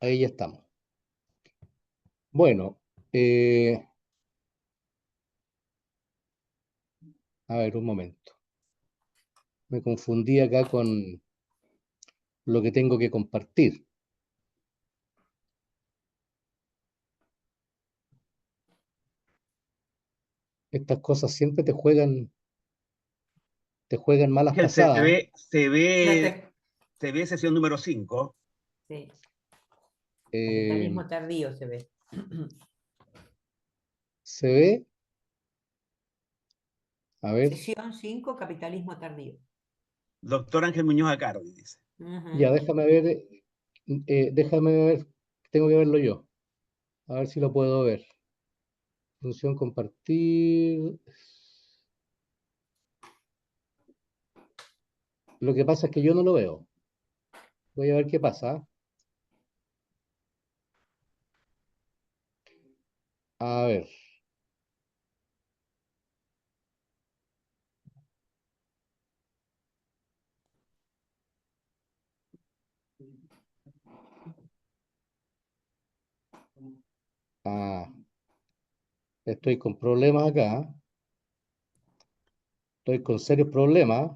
Ahí ya estamos. Bueno, eh, a ver, un momento. Me confundí acá con lo que tengo que compartir. Estas cosas siempre te juegan malas Ángel, se pasadas. ve, se Ya ve, te- se ve sesión número 5. sí, Eh, capitalismo tardío se ve. se ve, a ver, Sesión 5, capitalismo tardío. Doctor Ángel Muñoz Acardi, dice. ya Ujú. déjame ver, tengo que verlo yo. A ver si lo puedo ver. Función compartir. Lo que pasa es que yo no lo veo. Voy a ver qué pasa. A ver. Ah, estoy con problemas acá. Estoy con serios problemas.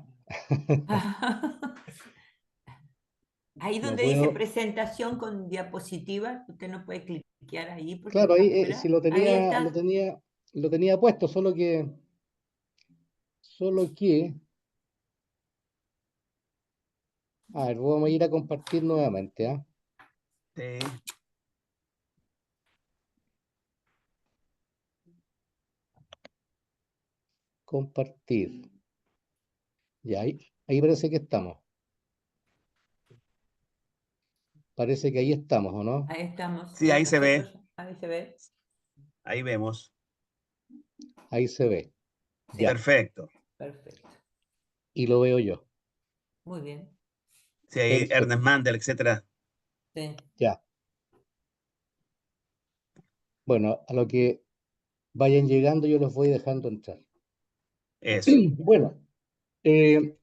Ahí No donde dice puedo. presentación con diapositivas, usted no puede cliquear ahí porque Claro, está ahí si fuera. lo Ahí tenía, lo está. tenía, lo tenía puesto, solo que, a ver, vamos a ir a compartir nuevamente, ¿ah? Sí. Compartir. Ya, ahí parece que estamos. Parece que ahí estamos, ¿o no? Ahí estamos. Sí, ahí se ve. Nosotros, ahí se ve. Ahí vemos. Ahí se ve. Sí, Ya. Perfecto. perfecto. Y lo veo yo. Muy bien. Sí, ahí Perfecto. Ernest Mandel, etcétera. Sí. Ya. Bueno, a lo que vayan llegando yo los voy dejando entrar. Eso. Bueno, eh,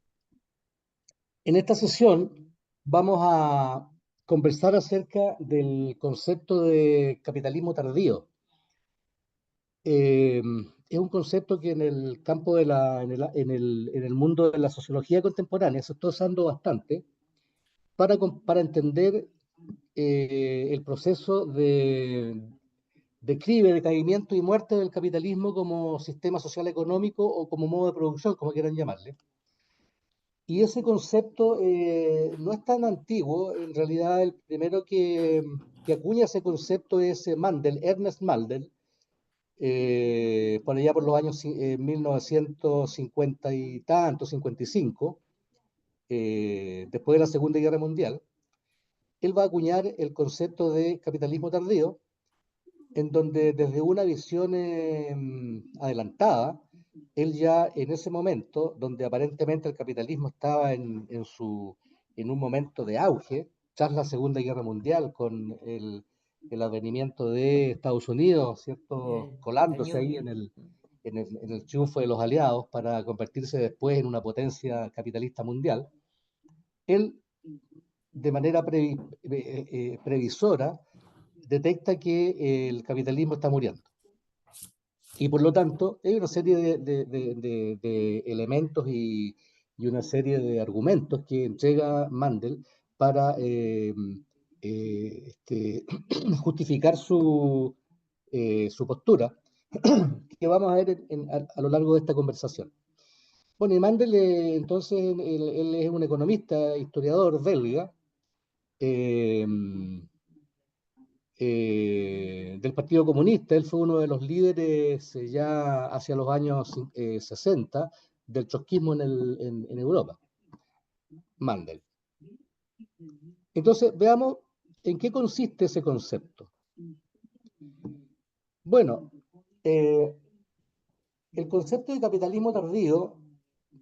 en esta sesión vamos a conversar acerca del concepto de capitalismo tardío. Eh, es un concepto que en el campo en el mundo de la sociología contemporánea se está usando bastante para entender el proceso de declive, decaimiento y muerte del capitalismo como sistema social económico o como modo de producción, como quieran llamarle. Y ese concepto no es tan antiguo, en realidad el primero que acuña ese concepto es Mandel, Ernest Mandel, por allá por los años 1950 y tanto, 55, después de la Segunda Guerra Mundial. Él va a acuñar el concepto de capitalismo tardío, en donde desde una visión adelantada, él ya en ese momento, donde aparentemente el capitalismo estaba en un momento de auge, tras la Segunda Guerra Mundial, con el advenimiento de Estados Unidos, ¿cierto? El Colándose New ahí Deal. en el triunfo de los aliados para convertirse después en una potencia capitalista mundial, él de manera previsora detecta que el capitalismo está muriendo. Y por lo tanto, hay una serie de elementos y una serie de argumentos que entrega Mandel para justificar su postura, que vamos a ver a lo largo de esta conversación. Bueno, y Mandel, entonces, él es un economista, historiador belga, eh, del Partido Comunista. Él fue uno de los líderes ya hacia los años 60 del trotskismo en Europa, Mandel. Entonces, veamos en qué consiste ese concepto. Bueno, eh, el concepto de capitalismo tardío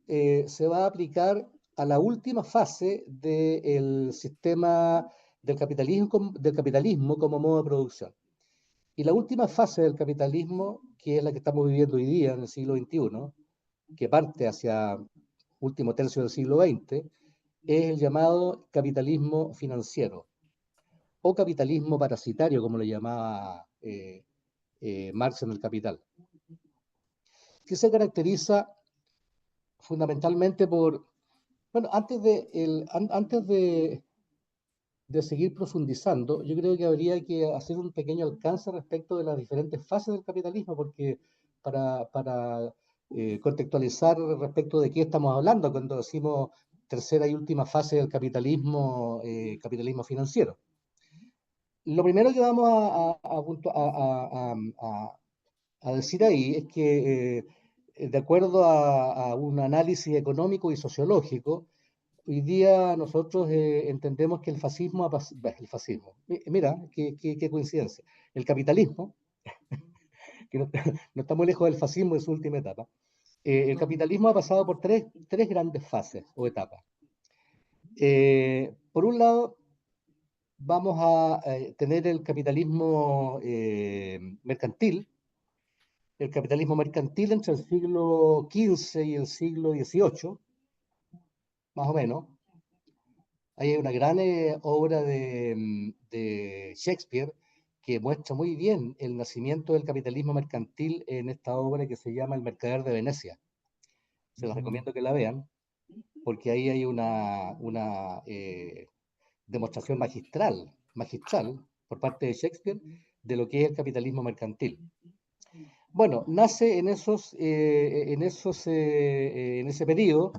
se va a aplicar a la última fase del sistema del capitalismo como modo de producción. Y la última fase del capitalismo, que es la que estamos viviendo hoy día en el siglo XXI, que parte hacia último tercio del siglo XX, es el llamado capitalismo financiero o capitalismo parasitario, como le llamaba Marx en El Capital, que se caracteriza fundamentalmente por, bueno, antes de seguir profundizando, yo creo que habría que hacer un pequeño alcance respecto de las diferentes fases del capitalismo, porque para contextualizar respecto de qué estamos hablando cuando decimos tercera y última fase del capitalismo, capitalismo financiero. Lo primero que vamos a decir ahí es que, de acuerdo a un análisis económico y sociológico, hoy día nosotros entendemos que el fascismo, el fascismo, mira, qué coincidencia, el capitalismo, que no, no está muy lejos del fascismo en su última etapa, el capitalismo ha pasado por tres grandes fases o etapas. Por un lado, vamos a tener el capitalismo mercantil, entre el siglo XV y el siglo XVIII, más o menos. Hay una gran obra de Shakespeare que muestra muy bien el nacimiento del capitalismo mercantil en esta obra que se llama El Mercader de Venecia. Se las recomiendo que la vean, porque ahí hay una demostración magistral por parte de Shakespeare de lo que es el capitalismo mercantil. Bueno, nace en ese periodo,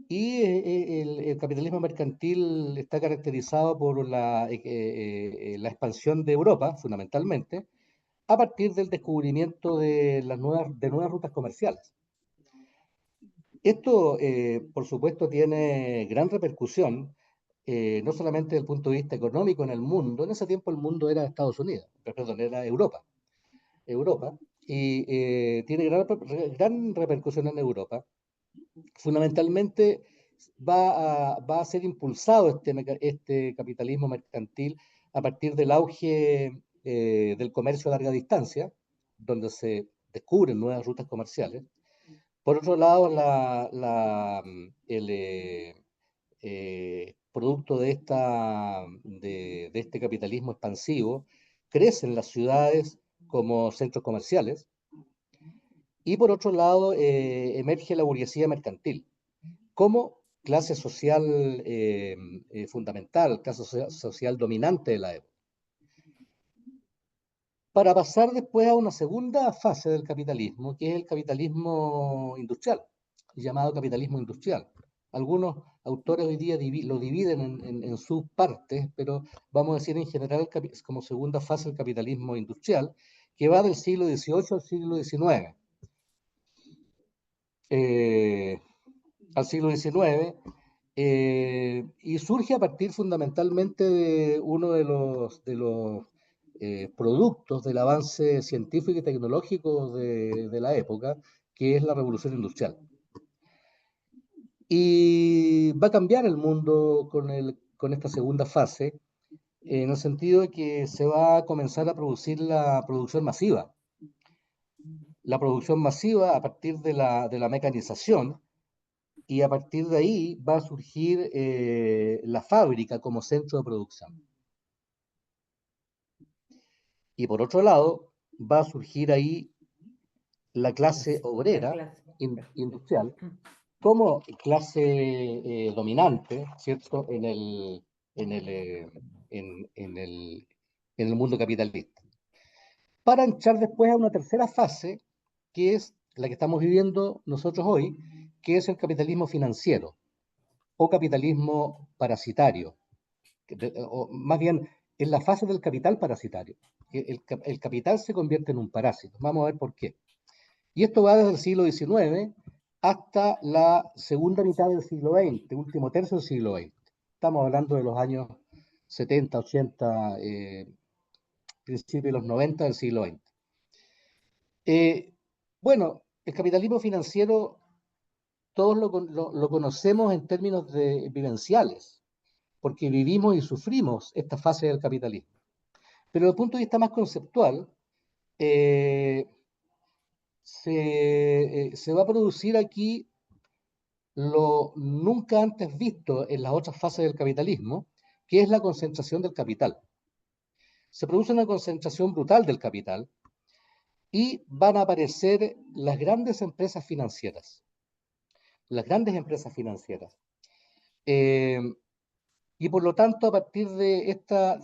y el capitalismo mercantil está caracterizado por la expansión de Europa, fundamentalmente, a partir del descubrimiento de nuevas rutas comerciales. Esto, por supuesto, tiene gran repercusión, no solamente desde el punto de vista económico en el mundo. En ese tiempo el mundo era Estados Unidos, perdón, era Europa, y tiene gran repercusión en Europa. Fundamentalmente va a ser impulsado este capitalismo mercantil a partir del auge del comercio a larga distancia, donde se descubren nuevas rutas comerciales. Por otro lado, producto de este capitalismo expansivo, crecen las ciudades como centros comerciales, y por otro lado emerge la burguesía mercantil como clase social fundamental, clase social dominante de la época. Para pasar después a una segunda fase del capitalismo, que es el capitalismo industrial, llamado capitalismo industrial. Algunos autores hoy día lo dividen en sus partes, pero vamos a decir en general como segunda fase el capitalismo industrial, que va del siglo XVIII al siglo XIX. Al siglo XIX, y surge a partir fundamentalmente de uno de los productos del avance científico y tecnológico de la época, que es la revolución industrial. Y va a cambiar el mundo con esta segunda fase, en el sentido de que se va a comenzar a producir la producción masiva. La producción masiva a partir de la mecanización, y a partir de ahí va a surgir la fábrica como centro de producción. Y por otro lado, va a surgir ahí la clase obrera industrial como clase dominante, ¿cierto?, en el mundo capitalista. Para entrar después a una tercera fase, que es la que estamos viviendo nosotros hoy, que es el capitalismo financiero o capitalismo parasitario, o más bien en la fase del capital parasitario. El capital se convierte en un parásito. Vamos a ver por qué. Y esto va desde el siglo XIX hasta la segunda mitad del siglo XX, último tercio del siglo XX. Estamos hablando de los años 70, 80, principios de los 90 del siglo XX. Bueno, el capitalismo financiero todos lo conocemos en términos vivenciales, porque vivimos y sufrimos esta fase del capitalismo. Pero desde el punto de vista más conceptual, se va a producir aquí lo nunca antes visto en las otras fases del capitalismo, que es la concentración del capital. se produce una concentración brutal del capital y van a aparecer las grandes empresas financieras. Las grandes empresas financieras. Y por lo tanto, a partir de esta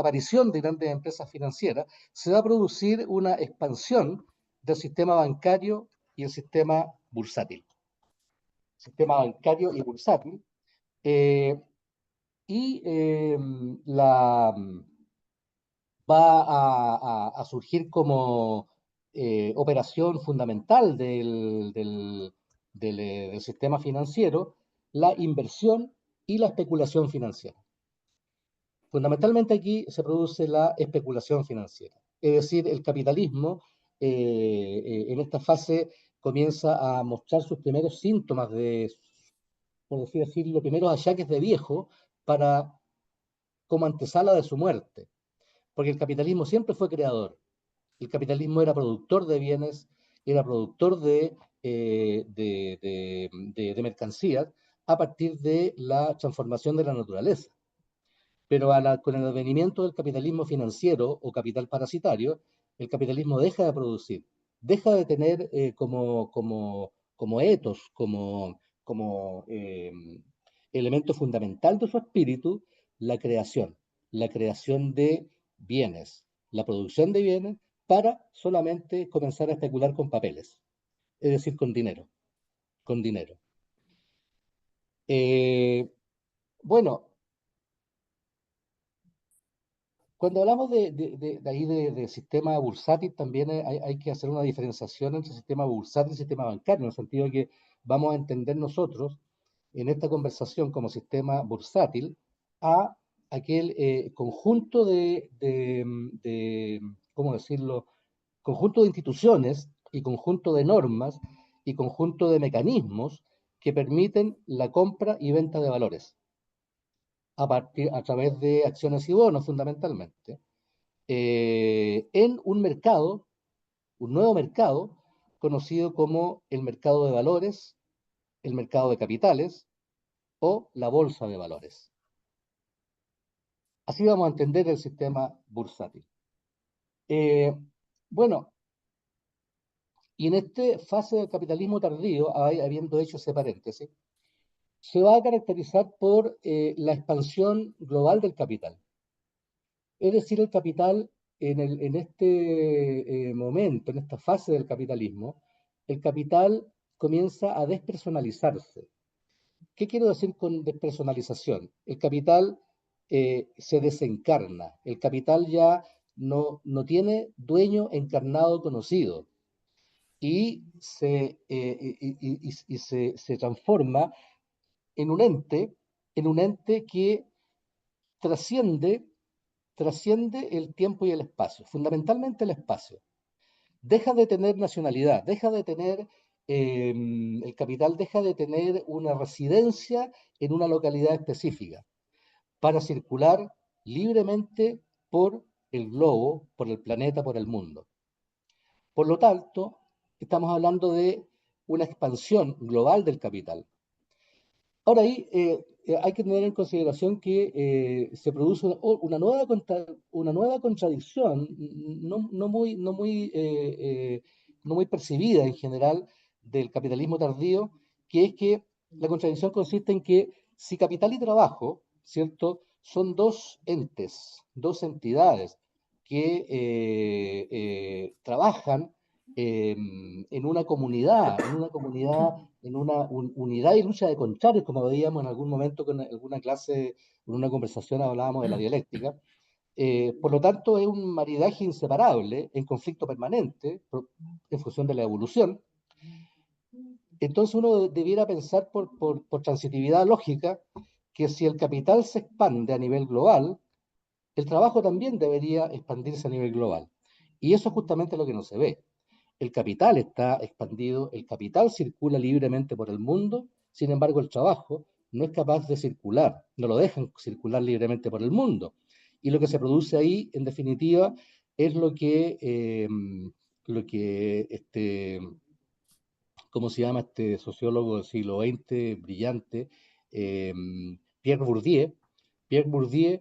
aparición de grandes empresas financieras, se va a producir una expansión del sistema bancario y el sistema bursátil. Sistema bancario y bursátil. Y va a surgir como operación fundamental del sistema financiero la inversión y la especulación financiera. Fundamentalmente aquí se produce la especulación financiera, es decir, el capitalismo en esta fase comienza a mostrar sus primeros síntomas por así decirlo, primeros achaques de viejo como antesala de su muerte, porque el capitalismo siempre fue creador. El capitalismo era productor de bienes, era productor de mercancías a partir de la transformación de la naturaleza. Pero con el advenimiento del capitalismo financiero o capital parasitario, el capitalismo deja de producir, deja de tener como etos, como elemento fundamental de su espíritu, la creación de bienes, la producción de bienes para solamente comenzar a especular con papeles, es decir, con dinero, con dinero. Bueno, cuando hablamos de sistema bursátil, también hay que hacer una diferenciación entre sistema bursátil y sistema bancario, en el sentido de que vamos a entender nosotros en esta conversación como sistema bursátil a aquel conjunto ¿cómo decirlo? Conjunto de instituciones y conjunto de normas y conjunto de mecanismos que permiten la compra y venta de valores a través de acciones y bonos fundamentalmente, en un nuevo mercado conocido como el mercado de valores, el mercado de capitales o la bolsa de valores. Así vamos a entender el sistema bursátil. Bueno, y en esta fase del capitalismo tardío, habiendo hecho ese paréntesis, se va a caracterizar por la expansión global del capital. Es decir, el capital en este momento, en esta fase del capitalismo, el capital comienza a despersonalizarse. ¿Qué quiero decir con despersonalización? El capital se desencarna, el capital ya no tiene dueño encarnado conocido y se transforma en un ente que trasciende el tiempo y el espacio, fundamentalmente el espacio. Deja de tener nacionalidad, el capital deja de tener una residencia en una localidad específica para circular libremente por el globo, por el planeta, por el mundo. Por lo tanto, estamos hablando de una expansión global del capital. Ahora ahí hay que tener en consideración que se produce una nueva contradicción, no muy percibida en general del capitalismo tardío, que es que la contradicción consiste en que si capital y trabajo, ¿cierto? Son dos entes, dos entidades que trabajan en una unidad y lucha de contrarios, como veíamos en algún momento con alguna clase, en una conversación hablábamos de la dialéctica. Por lo tanto, es un maridaje inseparable, en conflicto permanente, en función de la evolución. Entonces uno debiera pensar por transitividad lógica que si el capital se expande a nivel global, el trabajo también debería expandirse a nivel global. Y eso es justamente lo que no se ve. El capital está expandido, el capital circula libremente por el mundo, sin embargo el trabajo no es capaz de circular, no lo dejan circular libremente por el mundo. Y lo que se produce ahí, en definitiva, es ¿cómo se llama este sociólogo del siglo XX, brillante? Eh, Pierre Bourdieu. Pierre Bourdieu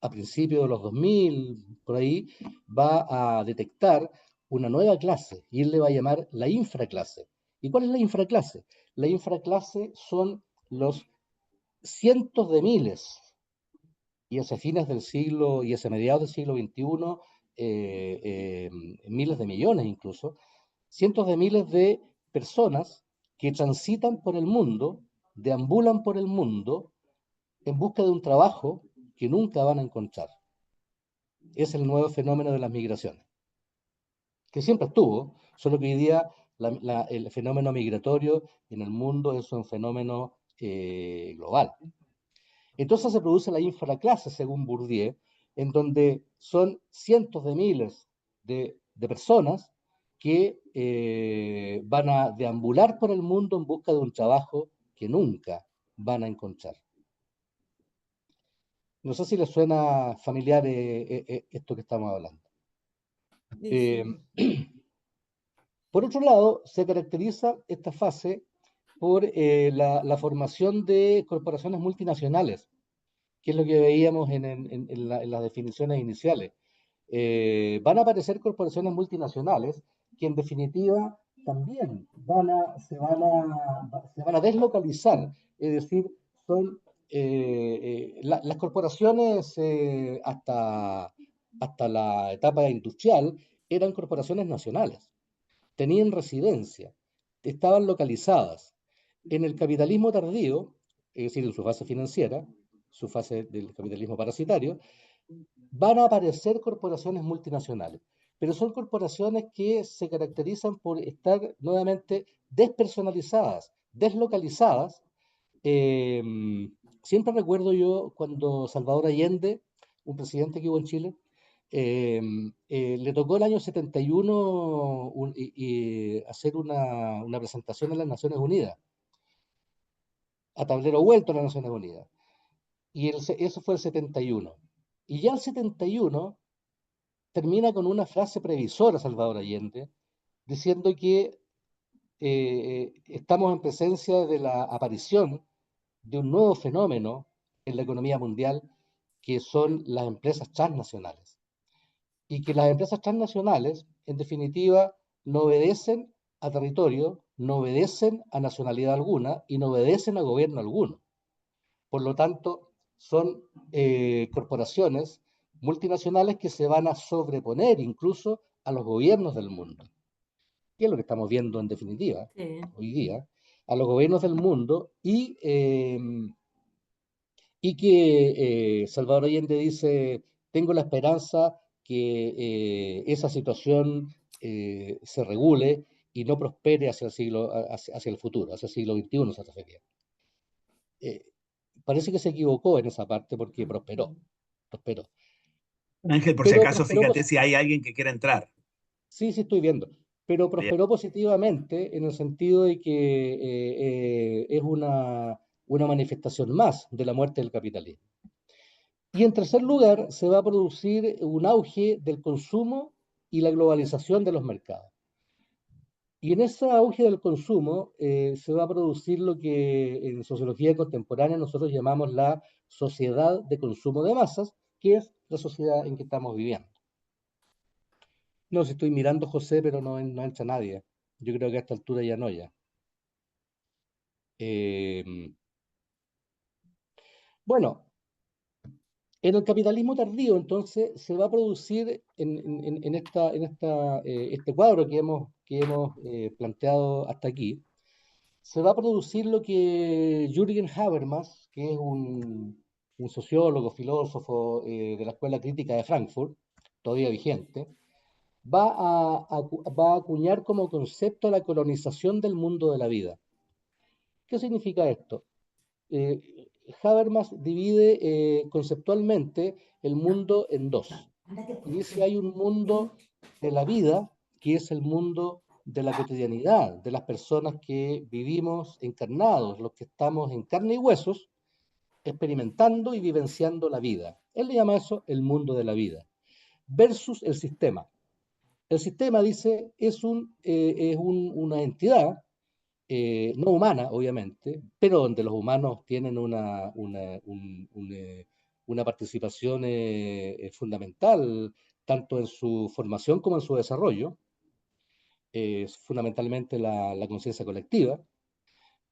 a principios de los 2000, por ahí, va a detectar una nueva clase y él le va a llamar la infraclase. ¿Y cuál es la infraclase? La infraclase son los cientos de miles, y hacia fines del siglo, y hacia mediados del siglo XXI, miles de millones incluso, cientos de miles de personas que transitan por el mundo, deambulan por el mundo en busca de un trabajo que nunca van a encontrar. Es el nuevo fenómeno de las migraciones, que siempre estuvo, solo que hoy día el fenómeno migratorio en el mundo es un fenómeno global. Entonces se produce la infraclase, según Bourdieu, en donde son cientos de miles de personas que van a deambular por el mundo en busca de un trabajo que nunca van a encontrar. No sé si les suena familiar esto que estamos hablando. Por otro lado, se caracteriza esta fase por la formación de corporaciones multinacionales, que es lo que veíamos en las definiciones iniciales. Van a aparecer corporaciones multinacionales que en definitiva también se van a deslocalizar, es decir, son las corporaciones hasta la etapa industrial eran corporaciones nacionales, tenían residencia, estaban localizadas. En el capitalismo tardío, es decir, en su fase financiera, su fase del capitalismo parasitario, van a aparecer corporaciones multinacionales, pero son corporaciones que se caracterizan por estar nuevamente despersonalizadas, deslocalizadas. Eh, Siempre recuerdo yo cuando Salvador Allende, un presidente que hubo en Chile, le tocó el año 71 hacer una presentación en las Naciones Unidas, a tablero vuelto a las Naciones Unidas. Y eso fue el 71. Y ya el 71 termina con una frase previsora Salvador Allende, diciendo que estamos en presencia de la aparición de un nuevo fenómeno en la economía mundial, que son las empresas transnacionales. Y que las empresas transnacionales, en definitiva, no obedecen a territorio, no obedecen a nacionalidad alguna y no obedecen a gobierno alguno. Por lo tanto, son corporaciones multinacionales que se van a sobreponer incluso a los gobiernos del mundo, que es lo que estamos viendo en definitiva hoy día, a los gobiernos del mundo, y que Salvador Allende dice, tengo la esperanza que esa situación se regule y no prospere hacia el futuro, hacia el siglo XXI se refería. Parece que se equivocó en esa parte porque prosperó. Ángel, por si Pero acaso, prosperó, fíjate si hay alguien que quiera entrar. sí, sí estoy viendo, pero Bien. prosperó positivamente en el sentido de que es una manifestación más de la muerte del capitalismo. Y en tercer lugar, se va a producir un auge del consumo y la globalización de los mercados. Y en ese auge del consumo se va a producir lo que en sociología contemporánea nosotros llamamos la sociedad de consumo de masas, que es la sociedad en que estamos viviendo. No, si estoy mirando, José, pero no entra nadie. Yo creo que a esta altura ya no, ya. Bueno, en el capitalismo tardío, entonces, se va a producir este cuadro que hemos planteado hasta aquí, se va a producir lo que Jürgen Habermas, que es un sociólogo, filósofo de la Escuela Crítica de Frankfurt, todavía vigente, va a acuñar como concepto la colonización del mundo de la vida. ¿Qué significa esto? Eh, Habermas divide conceptualmente el mundo en dos. Y dice hay un mundo de la vida, que es el mundo de la cotidianidad, de las personas que vivimos encarnados, los que estamos en carne y huesos, experimentando y vivenciando la vida. Él le llama eso el mundo de la vida, versus el sistema. El sistema, dice, es una entidad no humana, obviamente, pero donde los humanos tienen una participación fundamental, tanto en su formación como en su desarrollo, fundamentalmente la conciencia colectiva,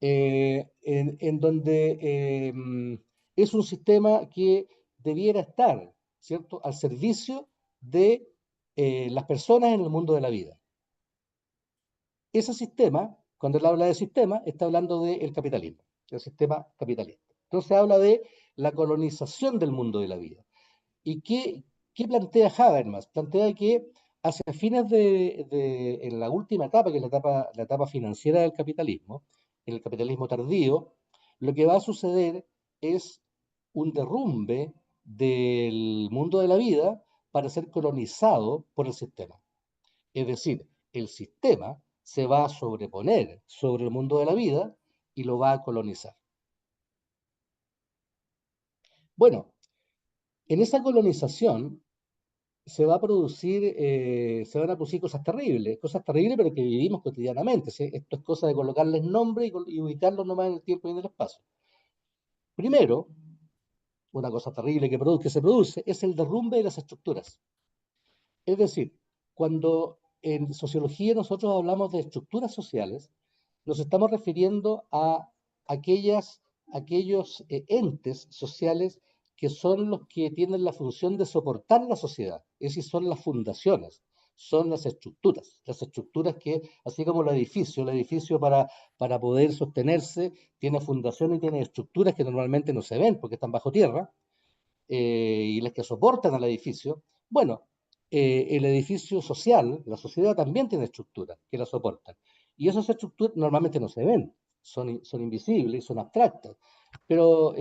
en donde es un sistema que debiera estar, ¿cierto?, al servicio de las personas en el mundo de la vida. Ese sistema, cuando él habla de sistema, está hablando del capitalismo, del sistema capitalista. Entonces habla de la colonización del mundo de la vida. ¿Y qué plantea Habermas? Plantea que hacia fines en la última etapa, que es la etapa financiera del capitalismo, en el capitalismo tardío, lo que va a suceder es un derrumbe del mundo de la vida para ser colonizado por el sistema. Es decir, el sistema se va a sobreponer sobre el mundo de la vida y lo va a colonizar. Bueno, en esa colonización se van a producir cosas terribles, pero que vivimos cotidianamente, ¿sí? Esto es cosa de colocarles nombre y ubicarlos nomás en el tiempo y en el espacio. Primero, una cosa terrible que se produce es el derrumbe de las estructuras. Es decir, cuando en sociología nosotros hablamos de estructuras sociales, nos estamos refiriendo a aquellos entes sociales que son los que tienen la función de soportar la sociedad, es decir, son las fundaciones, son las estructuras que, así como el edificio para poder sostenerse tiene fundación y tiene estructuras que normalmente no se ven porque están bajo tierra, y las que soportan al edificio. Bueno, el edificio social, la sociedad también tiene estructuras que la soportan. Y esas estructuras normalmente no se ven, son invisibles, son abstractas. Pero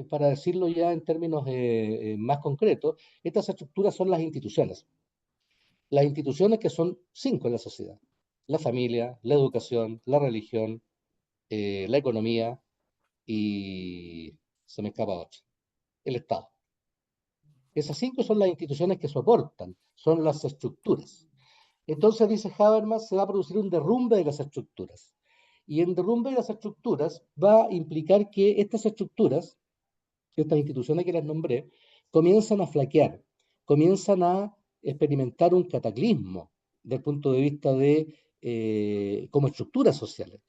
para decirlo ya en términos más concretos, estas estructuras son las instituciones. Las instituciones que son 5 en la sociedad: la familia, la educación, la religión, la economía y se me escapa otra, el Estado. Esas 5 son las instituciones que soportan, son las estructuras. Entonces, dice Habermas, se va a producir un derrumbe de las estructuras. Y el derrumbe de las estructuras va a implicar que estas estructuras, estas instituciones que les nombré, comienzan a flaquear, comienzan a experimentar un cataclismo desde el punto de vista como estructuras sociales.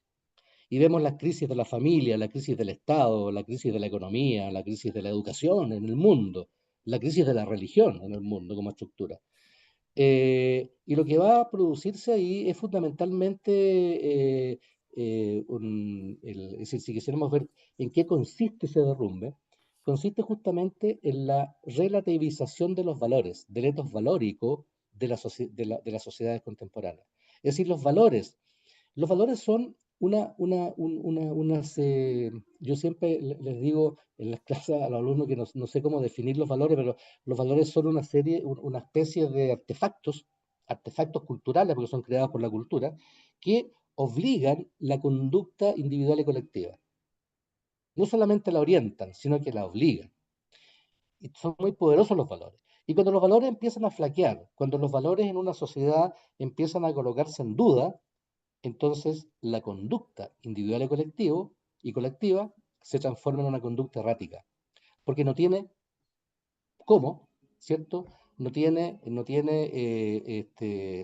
Y vemos las crisis de la familia, la crisis del Estado, la crisis de la economía, la crisis de la educación en el mundo, la crisis de la religión en el mundo como estructura. Y lo que va a producirse ahí es fundamentalmente, es decir, si quisiéramos ver en qué consiste ese derrumbe, consiste justamente en la relativización de los valores, del etos valórico de las sociedades contemporáneas. Es decir, los valores son yo siempre les digo en las clases a los alumnos que no sé cómo definir los valores, pero los valores son una especie de artefactos culturales, porque son creados por la cultura, que obligan la conducta individual y colectiva. No solamente la orientan, sino que la obligan. Y son muy poderosos los valores. Y cuando los valores empiezan a flaquear, cuando los valores en una sociedad empiezan a colocarse en duda, entonces la conducta individual y colectiva se transforma en una conducta errática, porque no tiene cómo, ¿cierto? No tiene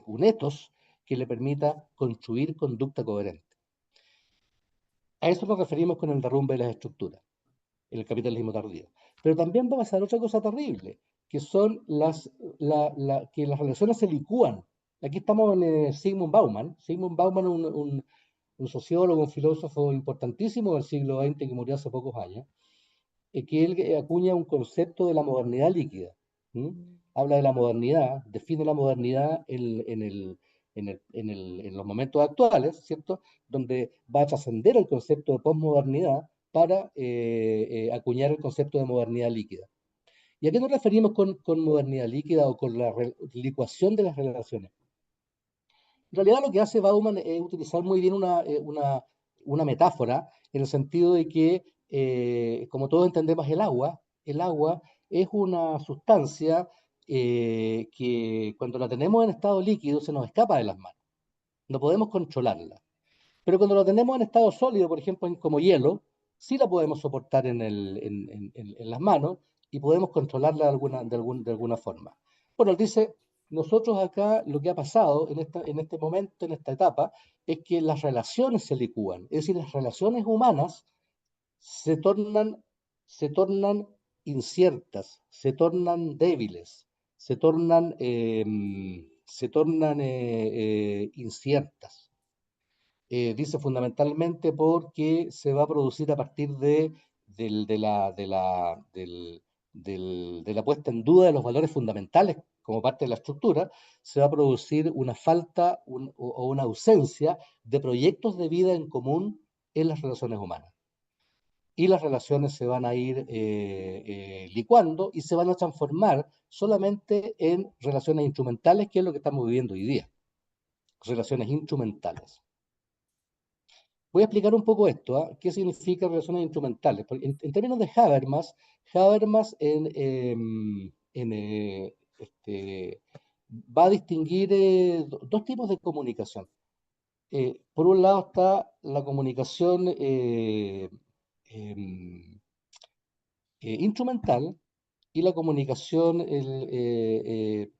un etos que le permita construir conducta coherente. A eso nos referimos con el derrumbe de las estructuras, el capitalismo tardío. Pero también va a pasar otra cosa terrible, que son que las relaciones se licúan. Aquí estamos en Sigmund Bauman. Sigmund Bauman, un sociólogo, un filósofo importantísimo del siglo XX que murió hace pocos años, que él acuña un concepto de la modernidad líquida. ¿Mm? Habla de la modernidad, define la modernidad en los momentos actuales, ¿cierto? Donde va a trascender el concepto de posmodernidad para acuñar el concepto de modernidad líquida. ¿Y a qué nos referimos con modernidad líquida o con la licuación de las relaciones? En realidad lo que hace Bauman es utilizar muy bien una metáfora, en el sentido de que, como todos entendemos, el agua es una sustancia que cuando la tenemos en estado líquido se nos escapa de las manos, no podemos controlarla. Pero cuando la tenemos en estado sólido, por ejemplo, como hielo, sí la podemos soportar en las manos y podemos controlarla de alguna forma. Bueno, él dice, nosotros acá lo que ha pasado en este momento, en esta etapa, es que las relaciones se licúan, es decir, las relaciones humanas se tornan, se tornan inciertas, se tornan débiles, se tornan inciertas. Dice fundamentalmente porque se va a producir a partir de la puesta en duda de los valores fundamentales como parte de la estructura, se va a producir una falta o una ausencia de proyectos de vida en común en las relaciones humanas. Y las relaciones se van a ir licuando y se van a transformar solamente en relaciones instrumentales, que es lo que estamos viviendo hoy día. Relaciones instrumentales. Voy a explicar un poco esto, ¿ah? ¿Qué significa relaciones instrumentales? Porque en términos de Habermas, Habermas va a distinguir dos tipos de comunicación. Por un lado está la comunicación instrumental y la comunicación que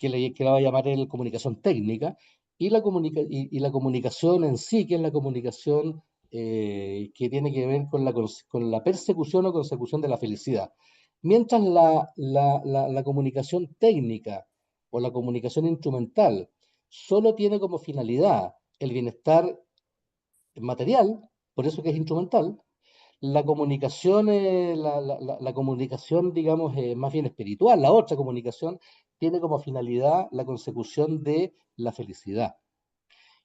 la va a llamar él comunicación técnica, y la comunicación en sí, que es la comunicación que tiene que ver con la persecución o consecución de la felicidad. Mientras la comunicación técnica o la comunicación instrumental solo tiene como finalidad el bienestar material, por eso que es instrumental, la comunicación, digamos, más bien espiritual, la otra comunicación, tiene como finalidad la consecución de la felicidad.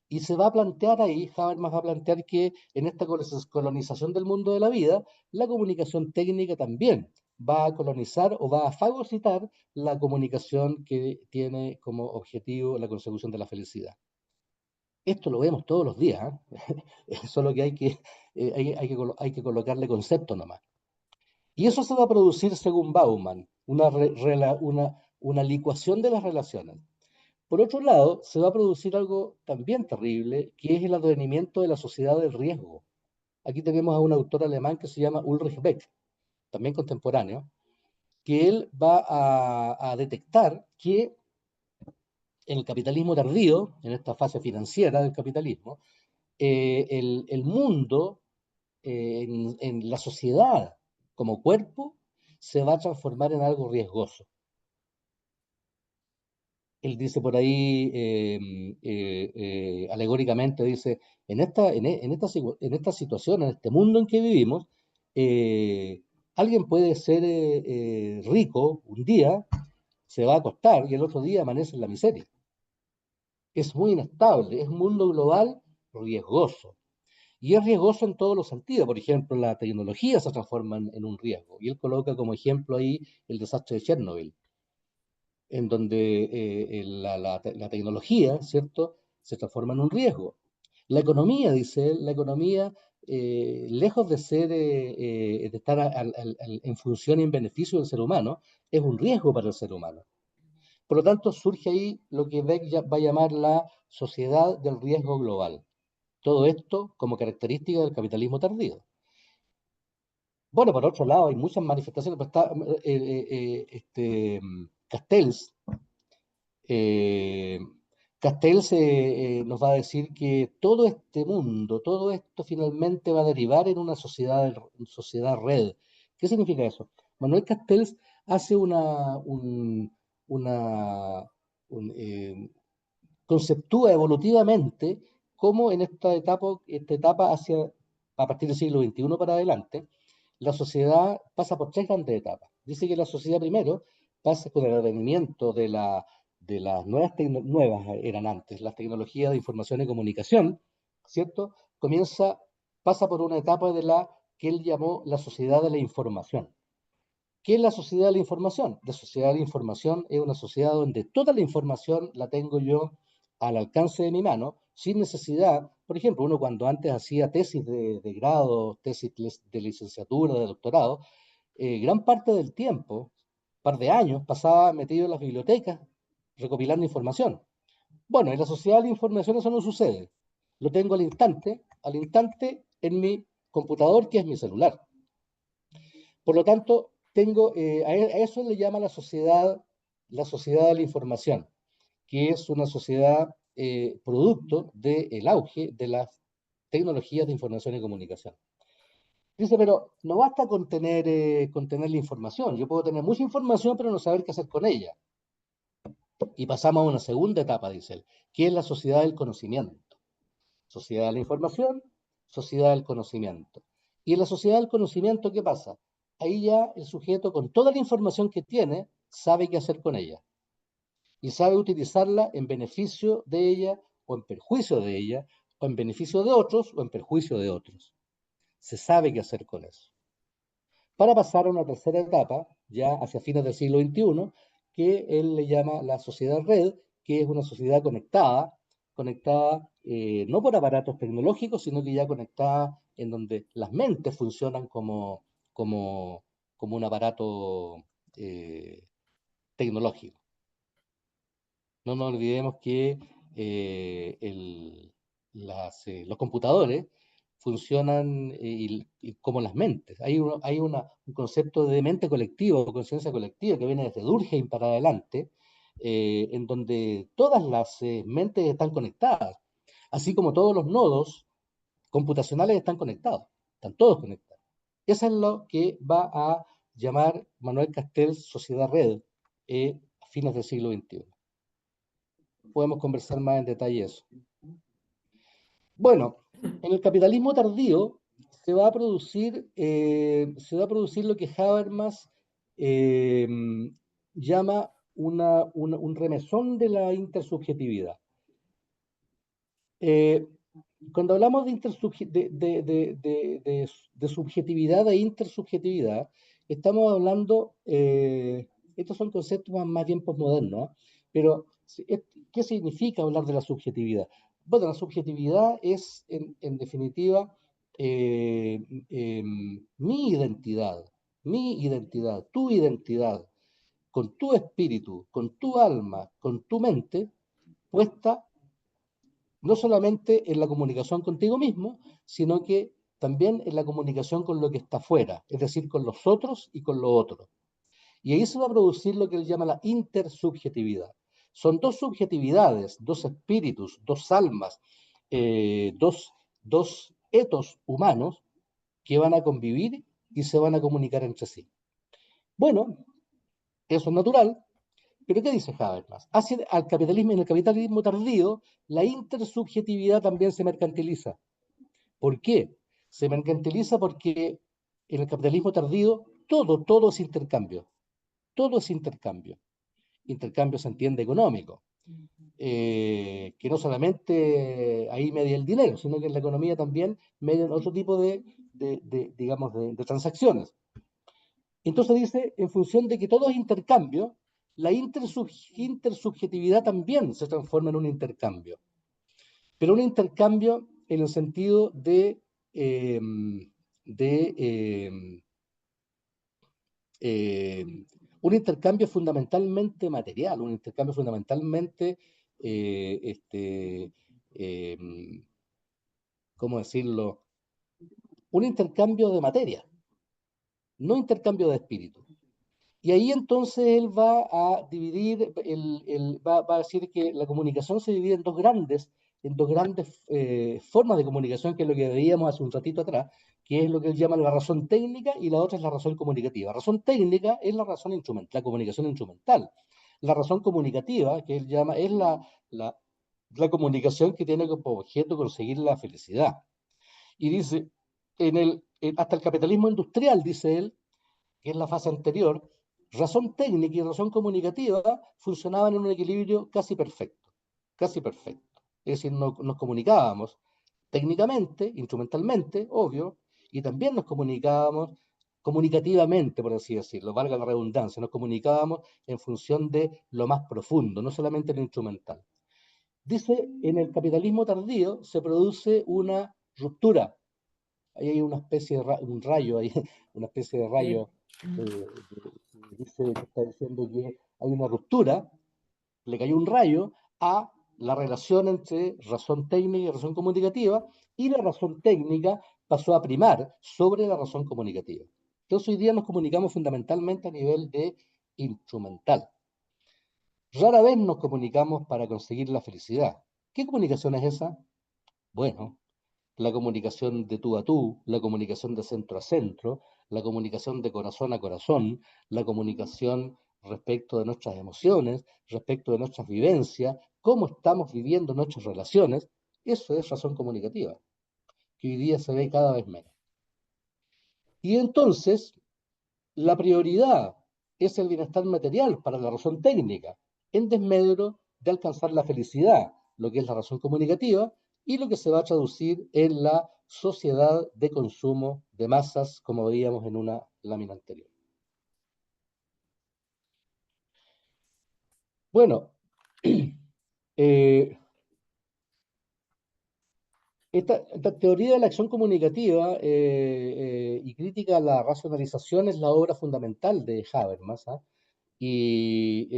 Y se va a plantear ahí, Habermas va a plantear que en esta colonización del mundo de la vida, la comunicación técnica también va a colonizar o va a fagocitar la comunicación que tiene como objetivo la consecución de la felicidad. Esto lo vemos todos los días, ¿eh? Solo que hay que colocarle concepto nomás. Y eso se va a producir, según Bauman, una licuación de las relaciones. Por otro lado, se va a producir algo también terrible, que es el advenimiento de la sociedad del riesgo. Aquí tenemos a un autor alemán que se llama Ulrich Beck, también contemporáneo, que él va a detectar que en el capitalismo tardío, en esta fase financiera del capitalismo, el mundo, en la sociedad como cuerpo, se va a transformar en algo riesgoso. Él dice por ahí, alegóricamente, dice, en esta situación, en este mundo en que vivimos, alguien puede ser rico un día, se va a acostar y el otro día amanece en la miseria. Es muy inestable, es un mundo global riesgoso. Y es riesgoso en todos los sentidos. Por ejemplo, la tecnología se transforma en un riesgo. Y él coloca como ejemplo ahí el desastre de Chernobyl, en donde la tecnología, ¿cierto?, se transforma en un riesgo. La economía, dice él, la economía, lejos de de estar en función y en beneficio del ser humano, es un riesgo para el ser humano. Por lo tanto, surge ahí lo que Beck va a llamar la sociedad del riesgo global. Todo esto como característica del capitalismo tardío. Bueno, por otro lado, hay muchas manifestaciones, pero está Castells. eh, Castells nos va a decir que todo este mundo, todo esto finalmente va a derivar en una sociedad red. ¿Qué significa eso? Manuel Castells hace una, un, conceptúa evolutivamente cómo en esta etapa a partir del siglo XXI para adelante, la sociedad pasa por tres grandes etapas. Dice que la sociedad primero pasa con el advenimiento de las nuevas eran antes, las tecnologías de información y comunicación, ¿cierto? Pasa por una etapa de la que él llamó la sociedad de la información. ¿Qué es la sociedad de la información? La sociedad de la información es una sociedad donde toda la información la tengo yo al alcance de mi mano, sin necesidad. Por ejemplo, uno cuando antes hacía tesis de grado, tesis de licenciatura, de doctorado, gran parte del tiempo, un par de años, pasaba metido en las bibliotecas recopilando información. Bueno, en la sociedad de la información eso no sucede. Lo tengo al instante, al instante en mi computador, que es mi celular. Por lo tanto, a eso le llama la sociedad de la información, que es una sociedad producto del auge de las tecnologías de información y comunicación. Dice, pero no basta con tener la información. Yo puedo tener mucha información, pero no saber qué hacer con ella. Y pasamos a una segunda etapa, dice él, que es la sociedad del conocimiento. Sociedad de la información, sociedad del conocimiento. Y en la sociedad del conocimiento, ¿qué pasa? Ahí ya el sujeto, con toda la información que tiene, sabe qué hacer con ella. Y sabe utilizarla en beneficio de ella, o en perjuicio de ella, o en beneficio de otros, o en perjuicio de otros. Se sabe qué hacer con eso. Para pasar a una tercera etapa, ya hacia fines del siglo XXI, que él le llama la sociedad red, que es una sociedad conectada no por aparatos tecnológicos, sino que ya conectada en donde las mentes funcionan como un aparato tecnológico. No nos olvidemos que los computadores funcionan como las mentes. Hay un concepto de mente colectiva o conciencia colectiva que viene desde Durkheim para adelante, en donde todas las mentes están conectadas, así como todos los nodos computacionales están conectados, están todos conectados. Eso es lo que va a llamar Manuel Castells sociedad red a fines del siglo XXI. Podemos conversar más en detalle eso. Bueno, en el capitalismo tardío se va a producir lo que Habermas llama un remesón de la intersubjetividad. Cuando hablamos de subjetividad e intersubjetividad, estamos hablando, estos son conceptos más bien posmodernos, ¿eh? Pero, ¿qué significa hablar de la subjetividad? Bueno, la subjetividad es, en definitiva, mi identidad, tu identidad, con tu espíritu, con tu alma, con tu mente, puesta no solamente en la comunicación contigo mismo, sino que también en la comunicación con lo que está afuera, es decir, con los otros y con lo otro. Y ahí se va a producir lo que él llama la intersubjetividad. Son dos subjetividades, dos espíritus, dos almas, dos etos humanos que van a convivir y se van a comunicar entre sí. Bueno, eso es natural, pero ¿qué dice Habermas? En el capitalismo tardío, la intersubjetividad también se mercantiliza. ¿Por qué? Se mercantiliza porque en el capitalismo tardío todo es intercambio. Todo es intercambio. Intercambio se entiende económico, que no solamente ahí media el dinero, sino que en la economía también median otro tipo digamos, de transacciones. Entonces dice, en función de que todo es intercambio, la intersubjetividad también se transforma en un intercambio. Pero un intercambio en el sentido eh, de un intercambio fundamentalmente material, un intercambio fundamentalmente, eh, ¿cómo decirlo? Un intercambio de materia, no intercambio de espíritu. Y ahí entonces él va a dividir, va a decir que la comunicación se divide en dos grandes formas de comunicación, que es lo que veíamos hace un ratito atrás, que es lo que él llama la razón técnica y la otra es la razón comunicativa. La razón técnica es la razón instrumental, la comunicación instrumental. La razón comunicativa, que él llama, es la comunicación que tiene como objeto conseguir la felicidad. Y dice, hasta el capitalismo industrial, dice él, que es la fase anterior, razón técnica y razón comunicativa funcionaban en un equilibrio casi perfecto, casi perfecto. Es decir, nos comunicábamos técnicamente, instrumentalmente, obvio, y también nos comunicábamos comunicativamente, por así decirlo, valga la redundancia, nos comunicábamos en función de lo más profundo, no solamente lo instrumental. Dice, en el capitalismo tardío se produce una ruptura. Ahí hay una especie de un rayo, ahí, una especie de rayo dice que está diciendo que hay una ruptura, le cayó un rayo a la relación entre razón técnica y razón comunicativa, y la razón técnica pasó a primar sobre la razón comunicativa. Entonces hoy día nos comunicamos fundamentalmente a nivel de instrumental. Rara vez nos comunicamos para conseguir la felicidad. ¿Qué comunicación es esa? Bueno, la comunicación de tú a tú, la comunicación de centro a centro, la comunicación de corazón a corazón, la comunicación respecto de nuestras emociones, respecto de nuestras vivencias, cómo estamos viviendo nuestras relaciones. Eso es razón comunicativa, que hoy día se ve cada vez menos. Y entonces, la prioridad es el bienestar material para la razón técnica, en desmedro de alcanzar la felicidad, lo que es la razón comunicativa, y lo que se va a traducir en la sociedad de consumo de masas, como veíamos en una lámina anterior. Bueno, esta teoría de la acción comunicativa y crítica a la racionalización es la obra fundamental de Habermas, ¿ah? Y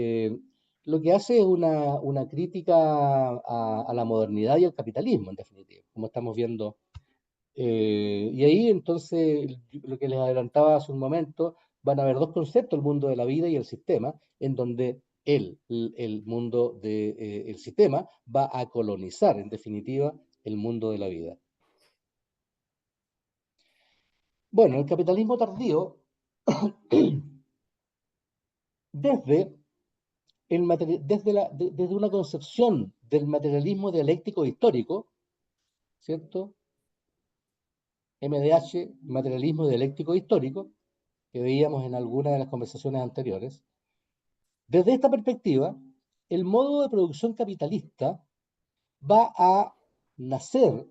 lo que hace es una crítica a la modernidad y al capitalismo, en definitiva, como estamos viendo. Y ahí entonces, lo que les adelantaba hace un momento, van a haber dos conceptos, el mundo de la vida y el sistema, en donde el mundo del sistema va a colonizar, en definitiva, el mundo de la vida. Bueno, el capitalismo tardío, desde desde una concepción del materialismo dialéctico histórico, ¿cierto? MDH, materialismo dialéctico histórico, que veíamos en alguna de las conversaciones anteriores. Desde esta perspectiva, el modo de producción capitalista va a nacer,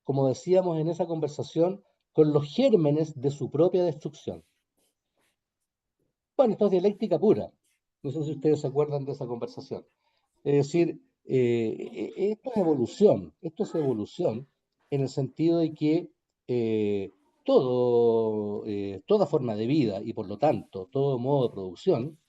como decíamos en esa conversación, con los gérmenes de su propia destrucción. Bueno, esto es dialéctica pura. No sé si ustedes se acuerdan de esa conversación. Es decir, esto es evolución en el sentido de que toda forma de vida y por lo tanto todo modo de producción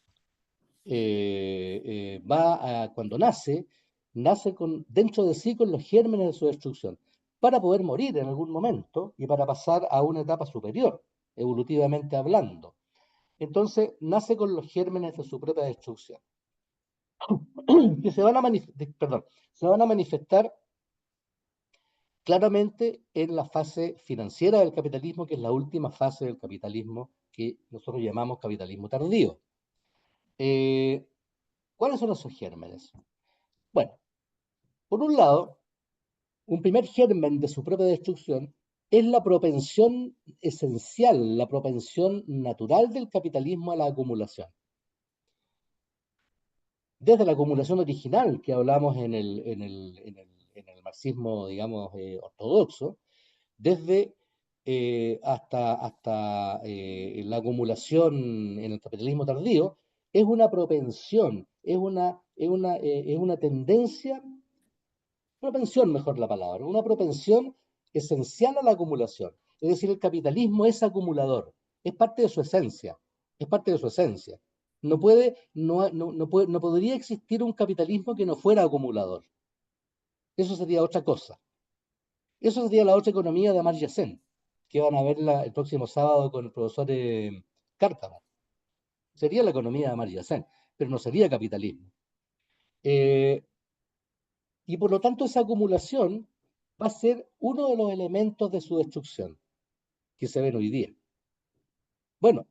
cuando nace dentro de sí con los gérmenes de su destrucción, para poder morir en algún momento y para pasar a una etapa superior, evolutivamente hablando. Entonces, nace con los gérmenes de su propia destrucción, que se van a manifestar claramente en la fase financiera del capitalismo, que es la última fase del capitalismo que nosotros llamamos capitalismo tardío. ¿Cuáles son esos gérmenes? Bueno, por un lado, un primer germen de su propia destrucción es la propensión esencial, la propensión natural del capitalismo a la acumulación. Desde la acumulación original que hablamos en el marxismo, digamos, ortodoxo, desde hasta la acumulación en el capitalismo tardío, es una propensión, es una tendencia, propensión mejor la palabra, una propensión esencial a la acumulación. Es decir, el capitalismo es acumulador, es parte de su esencia, es parte de su esencia. No podría existir un capitalismo que no fuera acumulador. Eso sería otra cosa. Eso sería la otra economía de Amartya Sen, que van a verla el próximo sábado con el profesor Cárcamo. Sería la economía de Amartya Sen, pero no sería capitalismo. Y por lo tanto esa acumulación va a ser uno de los elementos de su destrucción que se ven hoy día. Bueno,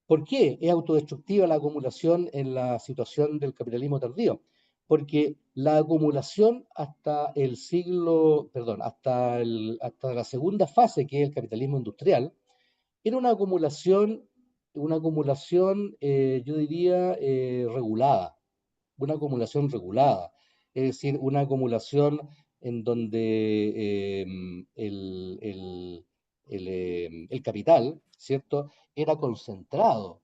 ¿por qué es autodestructiva la acumulación en la situación del capitalismo tardío? Porque la acumulación hasta el siglo, perdón, hasta la segunda fase, que es el capitalismo industrial, era una acumulación yo diría, regulada, una acumulación regulada, es decir, una acumulación en donde el capital, ¿cierto?, era concentrado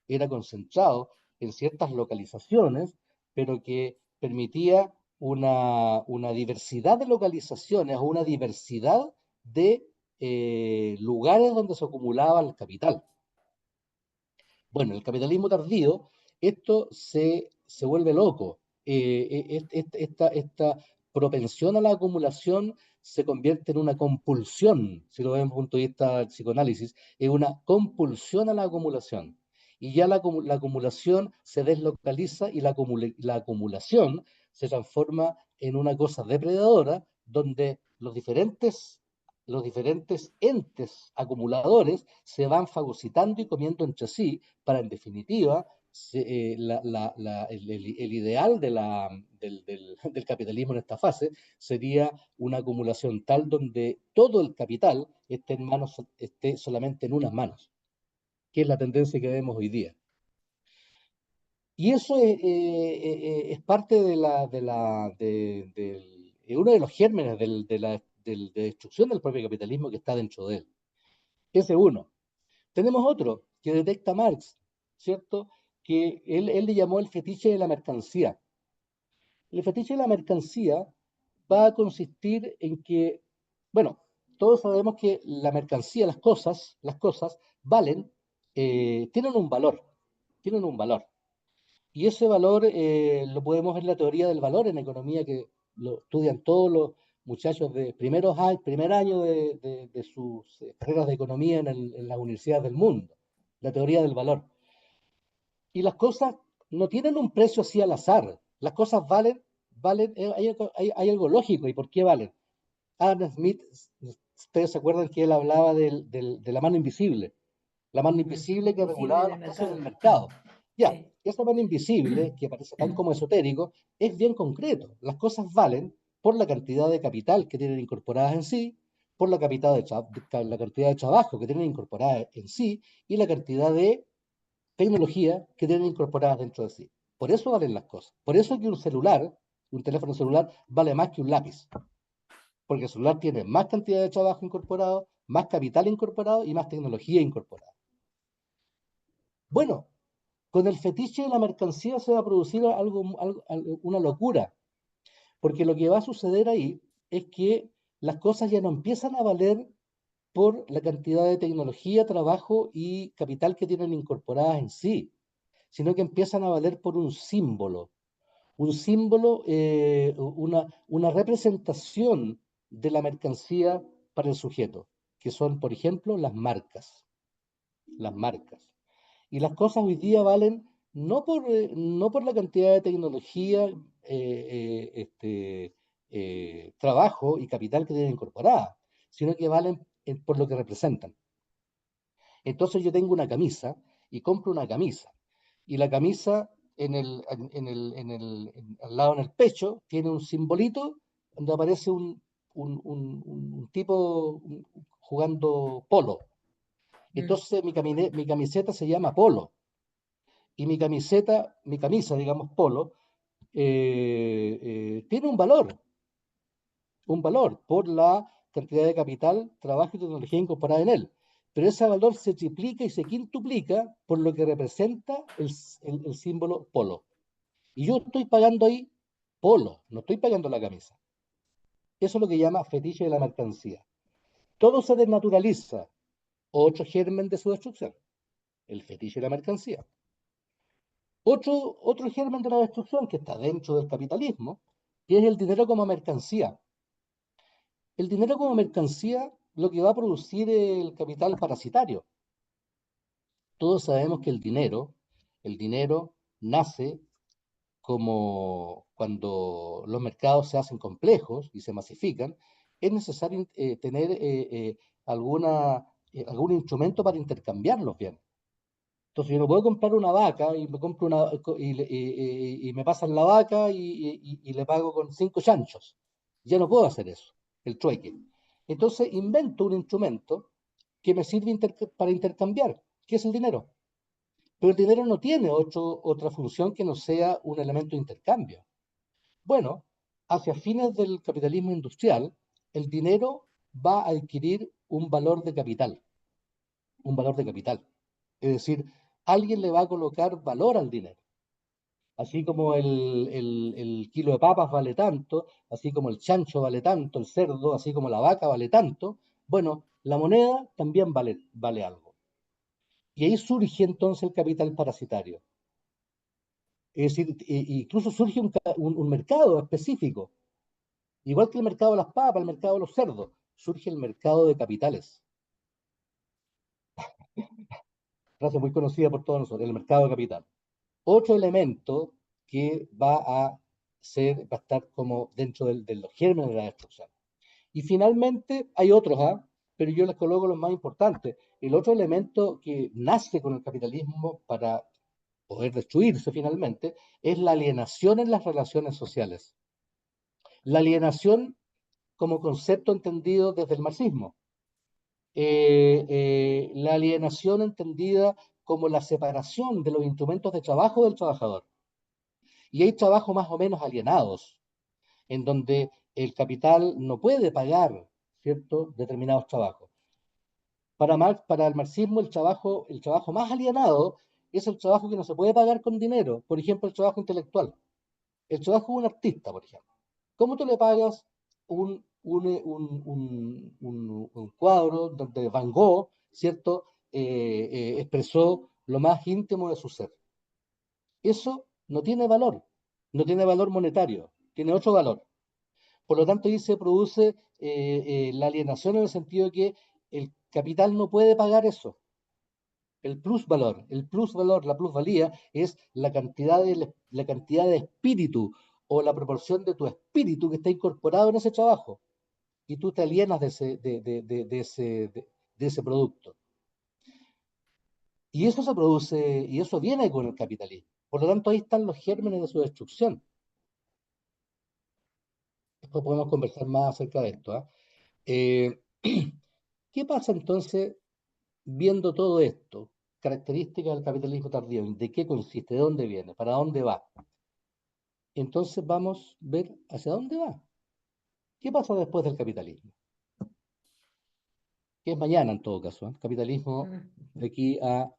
en ciertas localizaciones, pero que permitía una diversidad de localizaciones o una diversidad de lugares donde se acumulaba el capital. Bueno, el capitalismo tardío, esto se vuelve loco, esta propensión a la acumulación se convierte en una compulsión, si lo vemos desde el punto de vista del psicoanálisis, es una compulsión a la acumulación. Y ya la acumulación se deslocaliza y la acumulación se transforma en una cosa depredadora donde los diferentes entes acumuladores se van fagocitando y comiendo entre sí para, en definitiva, el ideal del capitalismo en esta fase sería una acumulación tal donde todo el capital esté solamente en unas manos, que es la tendencia que vemos hoy día. Y eso es parte de uno de los gérmenes de destrucción del propio capitalismo que está dentro de él. Ese uno. Tenemos otro que detecta Marx, ¿cierto? Que él le llamó el fetiche de la mercancía. El fetiche de la mercancía va a consistir en que, bueno, todos sabemos que la mercancía, las cosas valen, tienen un valor, tienen un valor. Y ese valor lo podemos ver en la teoría del valor en economía, que lo estudian todos los muchachos de primer año de sus carreras de economía en las universidades del mundo, la teoría del valor. Y las cosas no tienen un precio así al azar, las cosas valen, hay algo lógico. ¿Y por qué valen? Adam Smith, ustedes se acuerdan que él hablaba de la mano invisible. La mano invisible que regulaba los precios del mercado. Ya, Sí. esa mano invisible, que parece tan como esotérico, es bien concreto. Las cosas valen por la cantidad de capital que tienen incorporadas en sí, por la cantidad de trabajo que tienen incorporada en sí y la cantidad de tecnología que tienen incorporadas dentro de sí. Por eso valen las cosas. Por eso que un teléfono celular, vale más que un lápiz. Porque el celular tiene más cantidad de trabajo incorporado, más capital incorporado y más tecnología incorporada. Bueno, con el fetiche de la mercancía se va a producir una locura, porque lo que va a suceder ahí es que las cosas ya no empiezan a valer por la cantidad de tecnología, trabajo y capital que tienen incorporadas en sí, sino que empiezan a valer por un símbolo, una representación de la mercancía para el sujeto, que son, por ejemplo, las marcas. Las marcas. Y las cosas hoy día valen no por la cantidad de tecnología, trabajo y capital que tienen incorporada, sino que valen por lo que representan. Entonces yo tengo una camisa y compro una camisa. Y la camisa al lado en el pecho tiene un simbolito donde aparece un tipo jugando polo. Entonces mi camiseta se llama polo. Y mi camisa, digamos, polo, tiene un valor por la cantidad de capital, trabajo y tecnología incorporada en él. Pero ese valor se triplica y se quintuplica por lo que representa el símbolo polo. Y yo estoy pagando ahí polo, no estoy pagando la camisa. Eso es lo que llama fetiche de la mercancía. Todo se desnaturaliza. Otro germen de su destrucción, el fetiche de la mercancía. Otro germen de la destrucción que está dentro del capitalismo, que es el dinero como mercancía. El dinero como mercancía lo que va a producir es el capital parasitario. Todos sabemos que el dinero nace como cuando los mercados se hacen complejos y se masifican, es necesario tener algún instrumento para intercambiarlos bien. Entonces yo no puedo comprar una vaca y me compro y me pasan la vaca y le pago con 5 chanchos. Ya no puedo hacer eso, el trueque. Entonces invento un instrumento que me sirve para intercambiar, que es el dinero. Pero el dinero no tiene otra función que no sea un elemento de intercambio. Bueno, hacia fines del capitalismo industrial, el dinero va a adquirir un valor de capital, un valor de capital. Es decir, alguien le va a colocar valor al dinero. Así como el kilo de papas vale tanto, así como el chancho vale tanto, el cerdo, así como la vaca vale tanto, bueno, la moneda también vale algo. Y ahí surge entonces el capital parasitario. Es decir, incluso surge un mercado específico, igual que el mercado de las papas, el mercado de los cerdos, surge el mercado de capitales. Frase muy conocida por todos nosotros, el mercado de capital. Otro elemento que va a estar como dentro de los gérmenes de la destrucción. Y finalmente hay otros, pero yo les coloco los más importantes. El otro elemento que nace con el capitalismo para poder destruirse finalmente es la alienación en las relaciones sociales. La alienación como concepto entendido desde el marxismo. La alienación entendida como la separación de los instrumentos de trabajo del trabajador. Y hay trabajos más o menos alienados, en donde el capital no puede pagar, ¿cierto?, determinados trabajos. Para el marxismo, el trabajo más alienado es el trabajo que no se puede pagar con dinero. Por ejemplo, el trabajo intelectual. El trabajo de un artista, por ejemplo. ¿Cómo tú le pagas un cuadro donde Van Gogh, ¿cierto?, expresó lo más íntimo de su ser? Eso no tiene valor monetario, tiene otro valor. Por lo tanto, ahí se produce la alienación en el sentido de que el capital no puede pagar eso. El plusvalor, la plusvalía es la cantidad de espíritu o la proporción de tu espíritu que está incorporado en ese trabajo. Y tú te alienas de ese producto. Y eso se produce, y eso viene con el capitalismo. Por lo tanto, ahí están los gérmenes de su destrucción. Después podemos conversar más acerca de esto. ¿Qué pasa entonces viendo todo esto? Características del capitalismo tardío, ¿de qué consiste? ¿De dónde viene? ¿Para dónde va? Entonces vamos a ver hacia dónde va. ¿Qué pasa después del capitalismo? Que es mañana en todo caso. El capitalismo de aquí a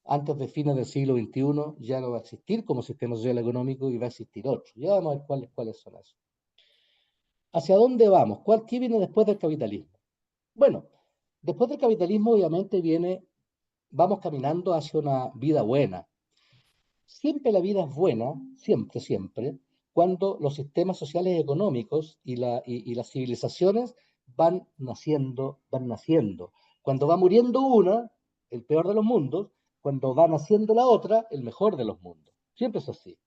antes de fines del siglo XXI ya no va a existir como sistema social económico y va a existir otro. Ya vamos a ver cuáles son esos. ¿Hacia dónde vamos? ¿Qué viene después del capitalismo? Bueno, después del capitalismo obviamente vamos caminando hacia una vida buena. Siempre la vida es buena, siempre, siempre, cuando los sistemas sociales y económicos y las civilizaciones van naciendo, van naciendo. Cuando va muriendo una, el peor de los mundos, cuando va naciendo la otra, el mejor de los mundos. Siempre es así.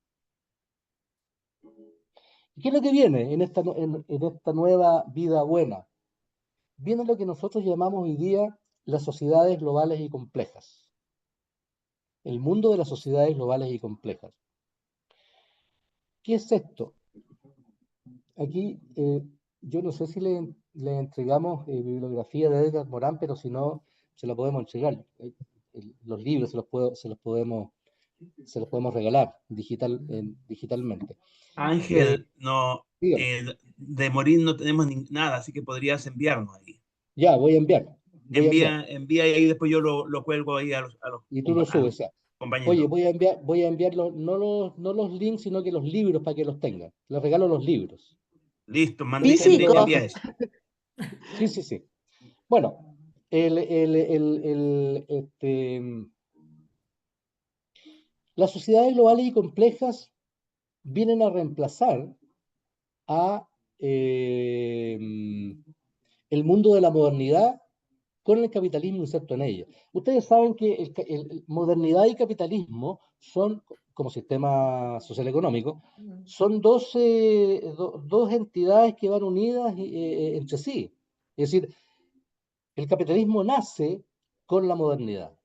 ¿Y qué es lo que viene en esta nueva vida buena? Viene lo que nosotros llamamos hoy día las sociedades globales y complejas. El mundo de las sociedades globales y complejas. ¿Qué es esto? Aquí yo no sé si le entregamos bibliografía de Edgar Morán, pero si no, se la podemos entregar. Los libros se los podemos regalar digitalmente. Ángel, no, Dígame. de morir no tenemos nada, así que podrías enviarnos ahí. Ya, voy a enviar. Voy a enviar. Envía y ahí después yo lo cuelgo ahí Y tú lo a los subes. Ya. Oye, compañeros. voy a enviar no los links, sino que los libros para que los tengan. Les regalo los libros. Listo, Físico. envía eso. Sí, sí, sí. Bueno, las sociedades globales y complejas vienen a reemplazar a el mundo de la modernidad con el capitalismo inserto en ella. Ustedes saben que modernidad y capitalismo son, como sistema social económico, son dos entidades que van unidas entre sí. Es decir, el capitalismo nace con la modernidad.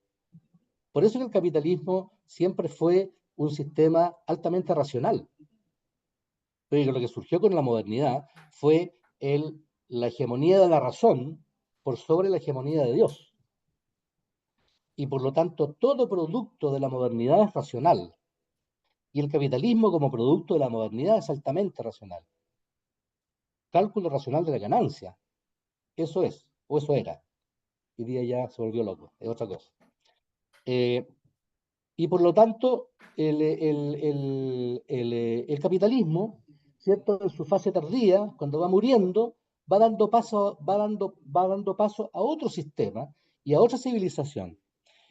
Por eso que el capitalismo siempre fue un sistema altamente racional. Pero lo que surgió con la modernidad fue la hegemonía de la razón por sobre la hegemonía de Dios. Y por lo tanto, todo producto de la modernidad es racional. Y el capitalismo como producto de la modernidad es altamente racional. Cálculo racional de la ganancia. Eso es, o eso era. Hoy día ya se volvió loco, es otra cosa. Y por lo tanto, el capitalismo, ¿cierto? En su fase tardía, cuando va muriendo, va dando paso a otro sistema y a otra civilización.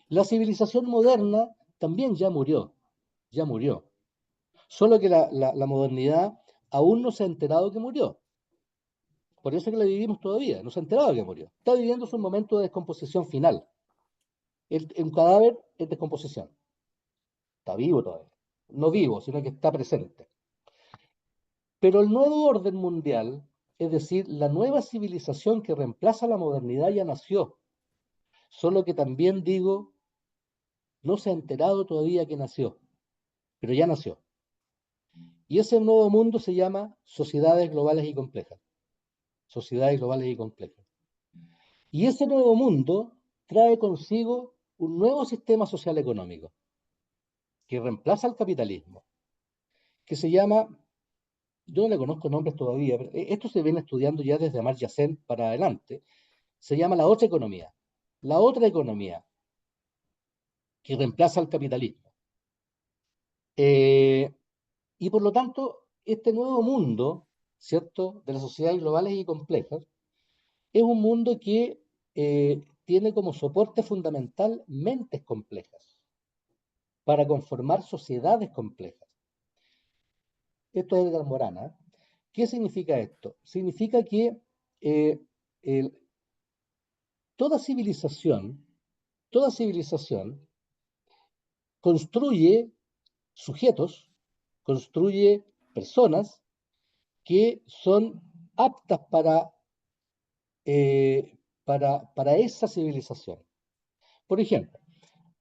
La civilización moderna también ya murió, ya murió. Solo que la modernidad aún no se ha enterado que murió. Por eso es que la vivimos todavía, no se ha enterado que murió. Está viviendo su momento de descomposición final. Un cadáver es descomposición. Está vivo todavía. No vivo, sino que está presente. Pero el nuevo orden mundial, es decir, la nueva civilización que reemplaza la modernidad, ya nació. Solo que también digo, no se ha enterado todavía que nació, pero ya nació. Y ese nuevo mundo se llama sociedades globales y complejas. Sociedades globales y complejas. Y ese nuevo mundo trae consigo un nuevo sistema social económico que reemplaza al capitalismo, que se llama, yo no le conozco nombres todavía, pero esto se viene estudiando ya desde Amartya Sen para adelante, se llama la otra economía. La otra economía que reemplaza al capitalismo. Eh, y por lo tanto, este nuevo mundo, ¿cierto?, de las sociedades globales y complejas, es un mundo que tiene como soporte fundamental mentes complejas para conformar sociedades complejas. Esto es Edgar Morin, ¿eh? ¿Qué significa esto? Significa que eh, el- toda civilización construye sujetos, construye personas que son aptas para esa civilización. Por ejemplo,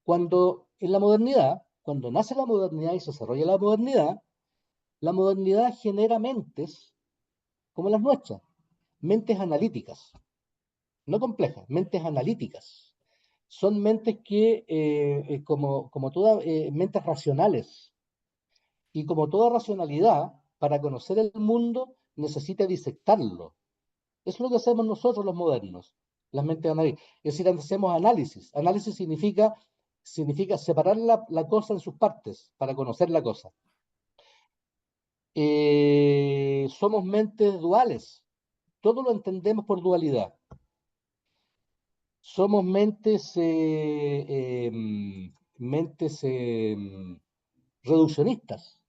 cuando nace la modernidad y se desarrolla la modernidad genera mentes como las nuestras, mentes analíticas, no complejas, mentes analíticas. Son mentes que, como todas, mentes racionales. Y como toda racionalidad, para conocer el mundo necesita disectarlo. Eso es lo que hacemos nosotros los modernos, las mentes analíticas. Es decir, hacemos análisis. Análisis significa separar la cosa en sus partes para conocer la cosa. Somos mentes duales. Todo lo entendemos por dualidad. Somos mentes reduccionistas.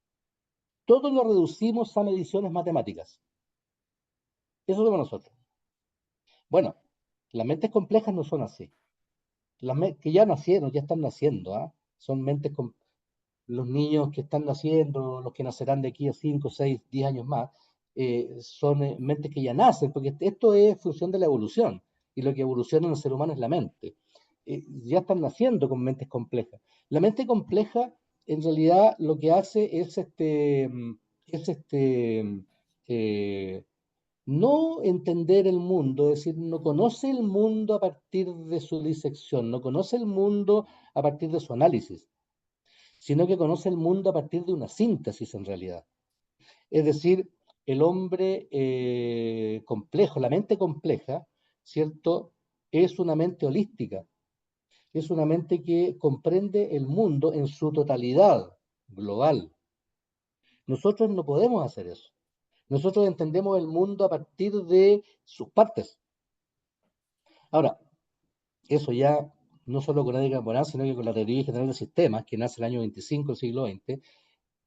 Todo lo reducimos a mediciones matemáticas. Eso somos nosotros. Bueno, las mentes complejas no son así. Que ya nacieron, ya están naciendo, ¿ah? Son mentes con los niños que están naciendo, los que nacerán de aquí a 5, 6, 10 años más, son mentes que ya nacen, porque esto es función de la evolución, y lo que evoluciona en el ser humano es la mente. Ya están naciendo con mentes complejas. La mente compleja, en realidad, lo que hace es no entender el mundo, es decir, no conoce el mundo a partir de su disección, no conoce el mundo a partir de su análisis, sino que conoce el mundo a partir de una síntesis en realidad. Es decir, el hombre complejo, la mente compleja, ¿cierto? Es una mente holística, es una mente que comprende el mundo en su totalidad global. Nosotros no podemos hacer eso. Nosotros entendemos el mundo a partir de sus partes. Ahora, eso ya no solo con Edgar Morin, sino que con la teoría general de sistemas, que nace el año 25 del siglo XX,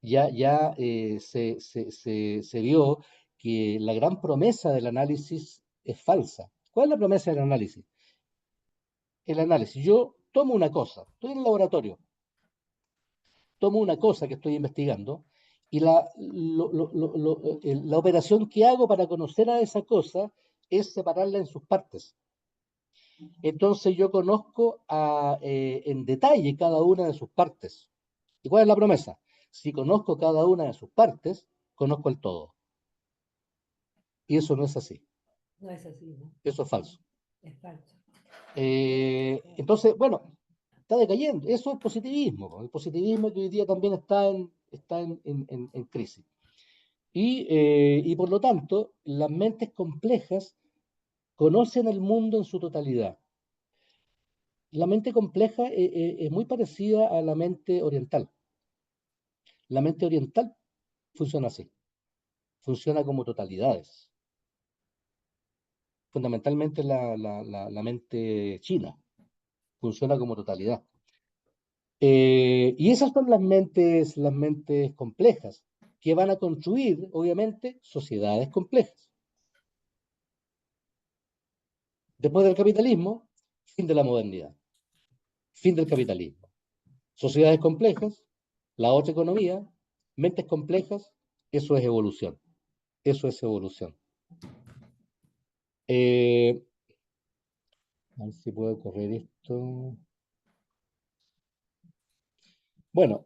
ya se vio que la gran promesa del análisis es falsa. ¿Cuál es la promesa del análisis? El análisis. Yo tomo una cosa, estoy en el laboratorio, tomo una cosa que estoy investigando y la operación que hago para conocer a esa cosa es separarla en sus partes. Entonces yo conozco en detalle cada una de sus partes. ¿Y cuál es la promesa? Si conozco cada una de sus partes, conozco el todo. Y eso no es así. No es así, ¿no? Eso es falso. Es falso. Entonces, bueno, está decayendo. Eso es positivismo. El positivismo que hoy día también está en crisis. Y por lo tanto, las mentes complejas conocen el mundo en su totalidad. La mente compleja es muy parecida a la mente oriental. La mente oriental funciona así. Funciona como totalidades. Fundamentalmente la mente china funciona como totalidad. Y esas son las mentes complejas, que van a construir, obviamente, sociedades complejas. Después del capitalismo, fin de la modernidad, fin del capitalismo. Sociedades complejas, la otra economía, mentes complejas, eso es evolución. Eso es evolución. A ver si puedo correr esto. Bueno,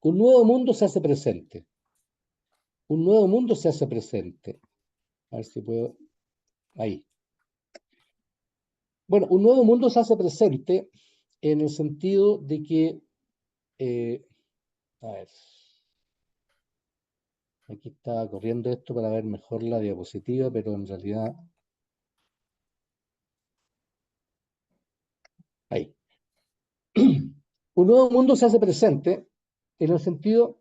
un nuevo mundo se hace presente. Un nuevo mundo se hace presente. A ver si puedo. Ahí. Bueno, un nuevo mundo se hace presente en el sentido de que, a ver, aquí estaba corriendo esto para ver mejor la diapositiva, pero en realidad, ahí. Un nuevo mundo se hace presente en el sentido,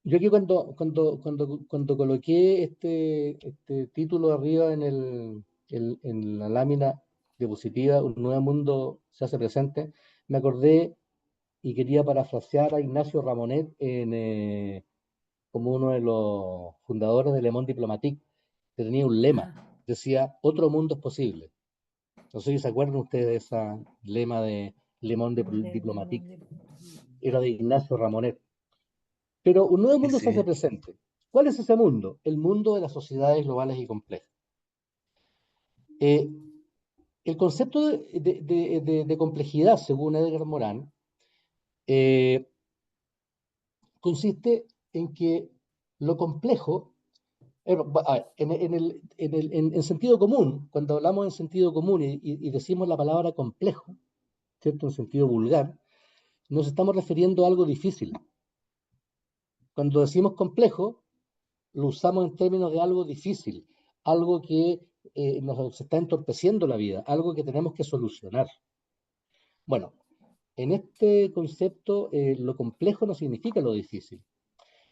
yo aquí cuando coloqué este título arriba en la lámina diapositiva, un nuevo mundo se hace presente, me acordé y quería parafrasear a Ignacio Ramonet como uno de los fundadores de Le Monde Diplomatique, que tenía un lema, Ajá. decía, otro mundo es posible. No sé si se acuerdan ustedes de ese lema de Le Monde Diplomatique, era de Ignacio Ramonet. Pero un nuevo Sí, mundo se hace sí. presente. ¿Cuál es ese mundo? El mundo de las sociedades globales y complejas. Eh, el concepto de complejidad, según Edgar Morin, eh, consiste en que lo complejo, a ver, en sentido común, cuando hablamos en sentido común y decimos la palabra complejo, ¿cierto? En sentido vulgar, nos estamos refiriendo a algo difícil. Cuando decimos complejo, lo usamos en términos de algo difícil, algo que nos está entorpeciendo la vida, algo que tenemos que solucionar. Bueno, en este concepto, lo complejo no significa lo difícil.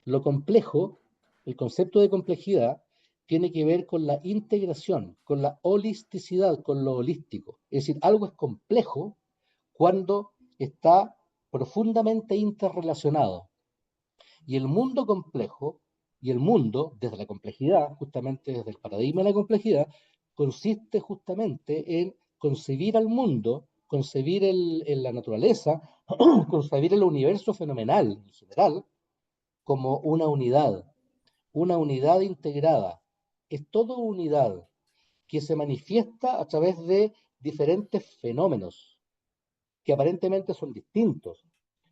Lo complejo, el concepto de complejidad, tiene que ver con la integración, con la holisticidad, con lo holístico. Es decir, algo es complejo cuando está profundamente interrelacionado. Y el mundo complejo, y el mundo, desde la complejidad, justamente desde el paradigma de la complejidad, consiste justamente en concebir al mundo, concebir la naturaleza, concebir el universo fenomenal en general, como una unidad integrada. Es todo unidad que se manifiesta a través de diferentes fenómenos que aparentemente son distintos,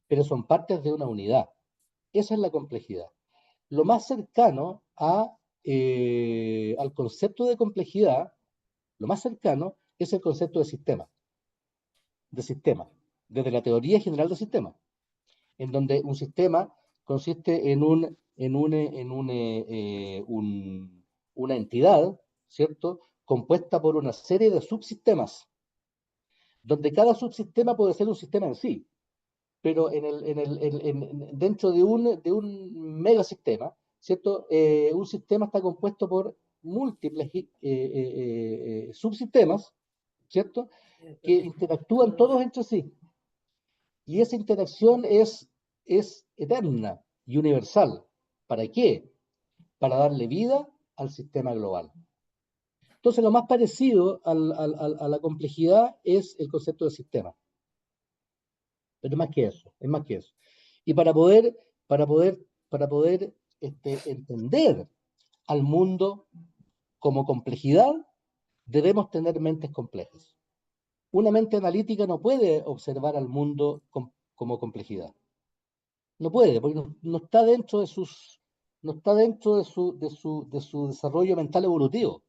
pero son partes de una unidad. Esa es la complejidad. Lo más cercano al concepto de complejidad, lo más cercano es el concepto de sistema, desde la teoría general de sistemas, en donde un sistema consiste una entidad, ¿cierto?, compuesta por una serie de subsistemas, donde cada subsistema puede ser un sistema en sí, pero dentro de un megasistema, ¿cierto? Un sistema está compuesto por múltiples subsistemas, ¿cierto? Que interactúan todos entre sí. Y esa interacción es eterna y universal. ¿Para qué? Para darle vida al sistema global. Entonces, lo más parecido a la complejidad es el concepto de sistema. Pero es más que eso, es más que eso. Y para poder, para poder entender al mundo como complejidad, debemos tener mentes complejas. Una mente analítica no puede observar al mundo como complejidad. No puede, porque no está dentro de no está dentro de su desarrollo mental evolutivo.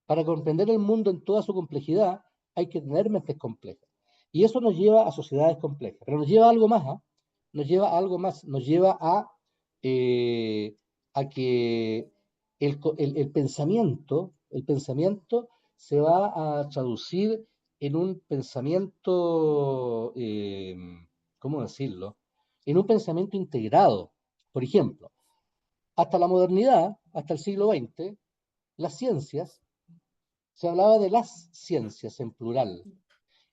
Para comprender el mundo en toda su complejidad, hay que tener mentes complejas. Y eso nos lleva a sociedades complejas. Pero nos lleva a algo más, ¿eh? Nos lleva a algo más. Nos lleva eh, a que el pensamiento se va a traducir en un pensamiento, ¿cómo decirlo? En un pensamiento integrado. Por ejemplo, hasta la modernidad, hasta el siglo XX, las ciencias se hablaba de las ciencias en plural.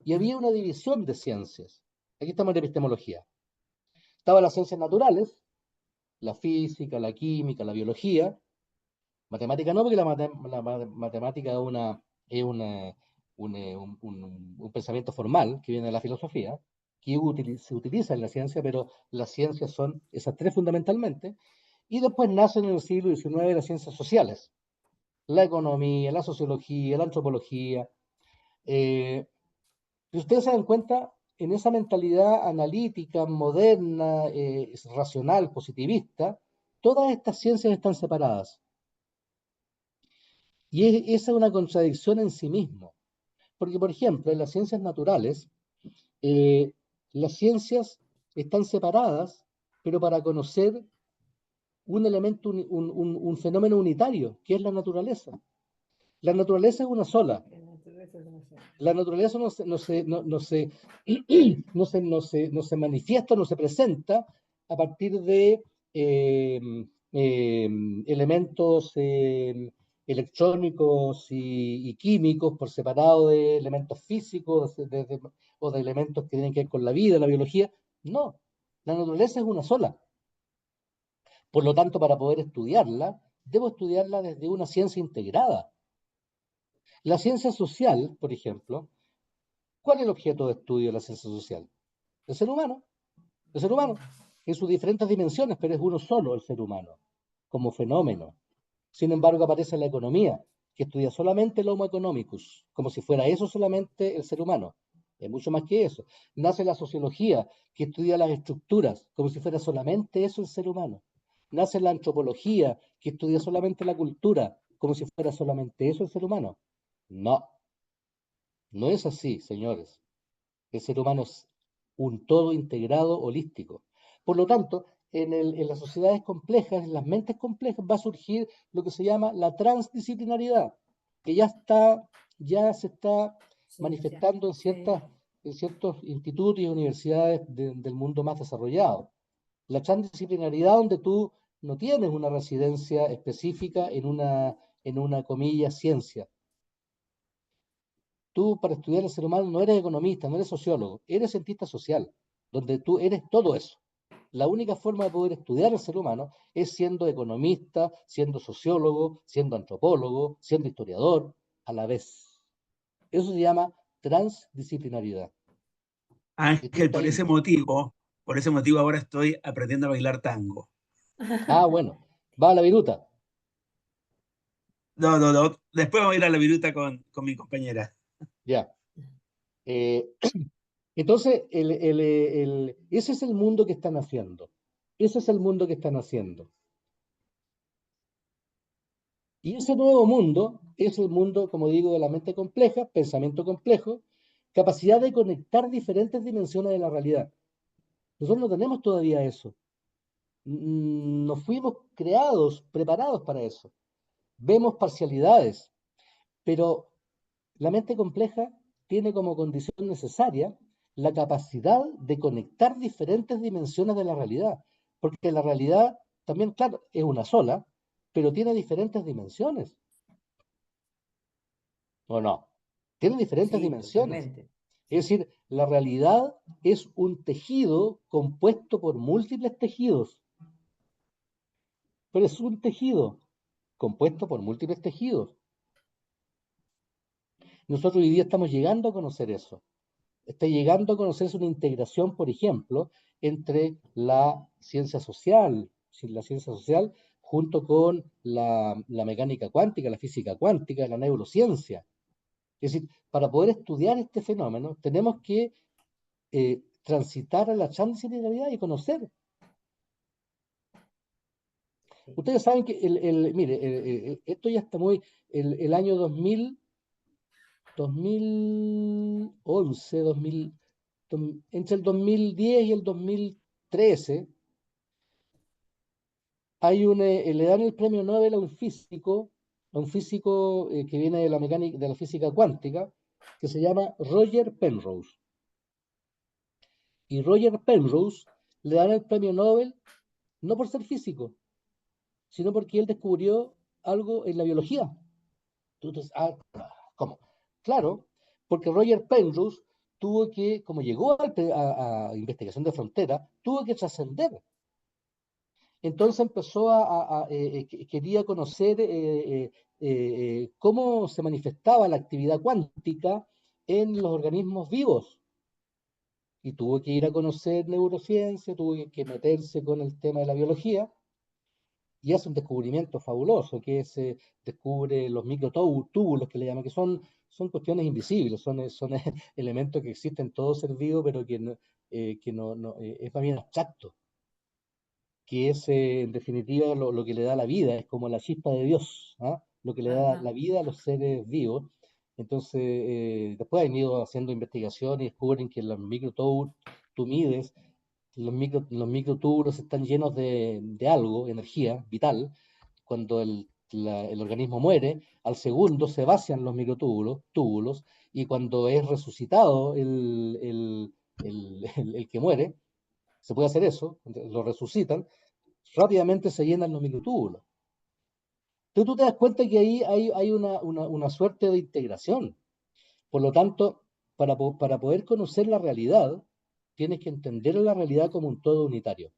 Y había una división de ciencias. Aquí estamos en epistemología. Estaban las ciencias naturales, la física, la química, la biología. Matemática no, porque matemática es un pensamiento formal que viene de la filosofía, que se utiliza en la ciencia, pero las ciencias son esas tres fundamentalmente. Y después nacen en el siglo XIX las ciencias sociales, la economía, la sociología, la antropología. Eh, si ustedes se dan cuenta, en esa mentalidad analítica, moderna, racional, positivista, todas estas ciencias están separadas. Y esa es una contradicción en sí mismo. Porque, por ejemplo, en las ciencias naturales, eh, las ciencias están separadas, pero para conocer un elemento, un fenómeno unitario, que es la naturaleza. La naturaleza es una sola. La naturaleza no se manifiesta, no se presenta a partir de eh, eh, elementos electrónicos y químicos por separado de elementos físicos o de elementos que tienen que ver con la vida, la biología. No, la naturaleza es una sola. Por lo tanto, para poder estudiarla, debo estudiarla desde una ciencia integrada. La ciencia social, por ejemplo, ¿cuál es el objeto de estudio de la ciencia social? El ser humano. El ser humano, en sus diferentes dimensiones, pero es uno solo el ser humano, como fenómeno. Sin embargo, aparece la economía, que estudia solamente el Homo economicus, como si fuera eso solamente el ser humano. Es mucho más que eso. Nace la sociología, que estudia las estructuras, como si fuera solamente eso el ser humano. Nace la antropología, que estudia solamente la cultura, como si fuera solamente eso el ser humano. No, no es así, señores. El ser humano es un todo integrado holístico. Por lo tanto, en las sociedades complejas, en las mentes complejas, va a surgir lo que se llama la transdisciplinaridad, que ya se está manifestando en ciertos institutos y universidades del mundo más desarrollado. La transdisciplinaridad donde tú no tienes una residencia específica en una comilla ciencia. Tú para estudiar el ser humano no eres economista, no eres sociólogo, eres cientista social, donde tú eres todo eso. La única forma de poder estudiar el ser humano es siendo economista, siendo sociólogo, siendo antropólogo, siendo historiador, a la vez. Eso se llama transdisciplinariedad. Ángel, Distinto ahí. por ese motivo ahora estoy aprendiendo a bailar tango. Ah, bueno. Va a la viruta. No, no, no. Después vamos a ir a la viruta con mi compañera. Ya. Eh, entonces, ese es el mundo que están haciendo. Ese es el mundo que están haciendo. Y ese nuevo mundo es el mundo, como digo, de la mente compleja, pensamiento complejo, capacidad de conectar diferentes dimensiones de la realidad. Nosotros no tenemos todavía eso. No fuimos creados, preparados para eso. Vemos parcialidades, pero la mente compleja tiene como condición necesaria la capacidad de conectar diferentes dimensiones de la realidad, porque la realidad también, claro, es una sola, pero tiene diferentes dimensiones. ¿O no? Tiene diferentes Sí, dimensiones. totalmente. Es decir, la realidad es un tejido compuesto por múltiples tejidos, pero es un tejido compuesto por múltiples tejidos. Nosotros hoy día estamos llegando a conocer eso. Está llegando a conocerse una integración, por ejemplo, entre la ciencia social junto con la mecánica cuántica, la física cuántica, la neurociencia. Es decir, para poder estudiar este fenómeno, tenemos que transitar a la transdisciplinariedad y conocer. Ustedes saben que, mire, esto ya está el año 2000, 2011, entre el 2010 y el 2013, le dan el premio Nobel a un físico que viene de la física cuántica, que se llama Roger Penrose. Y Roger Penrose le dan el premio Nobel no por ser físico, sino porque él descubrió algo en la biología. Tú dices, ¿cómo? Claro, porque Roger Penrose tuvo que, como llegó a investigación de frontera, tuvo que trascender. Entonces empezó quería conocer cómo se manifestaba la actividad cuántica en los organismos vivos. Y tuvo que ir a conocer neurociencia, tuvo que meterse con el tema de la biología, y hace un descubrimiento fabuloso, que es, descubre los microtúbulos, que le llaman, que son cuestiones invisibles, son elementos que existen en todo ser vivo, pero que es más bien abstracto, que es en definitiva lo que le da la vida, es como la chispa de Dios, ¿ah? Lo que le da Ajá. la vida a los seres vivos. Entonces, después han ido haciendo investigaciones y descubren que los microtúbulos, tú mides, los microtúbulos están llenos de algo, energía vital. Cuando el organismo muere, al segundo se vacian los túbulos, y cuando es resucitado el que muere, se puede hacer eso, lo resucitan, rápidamente se llenan los microtúbulos. Entonces tú te das cuenta que ahí hay una suerte de integración. Por lo tanto, para poder conocer la realidad, tienes que entender la realidad como un todo unitario,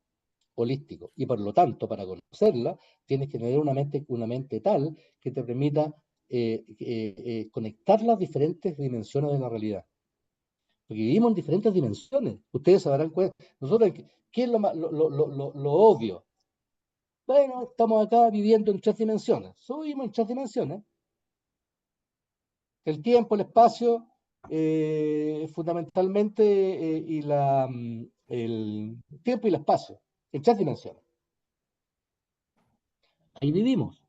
holístico. Y por lo tanto, para conocerla, tienes que tener una mente tal que te permita conectar las diferentes dimensiones de la realidad. Porque vivimos en diferentes dimensiones. Ustedes se darán cuenta. Nosotros, ¿qué es lo obvio? Bueno, estamos acá viviendo en tres dimensiones. Subimos en tres dimensiones. El tiempo, el espacio, fundamentalmente, el tiempo y el espacio, en tres dimensiones. Ahí vivimos.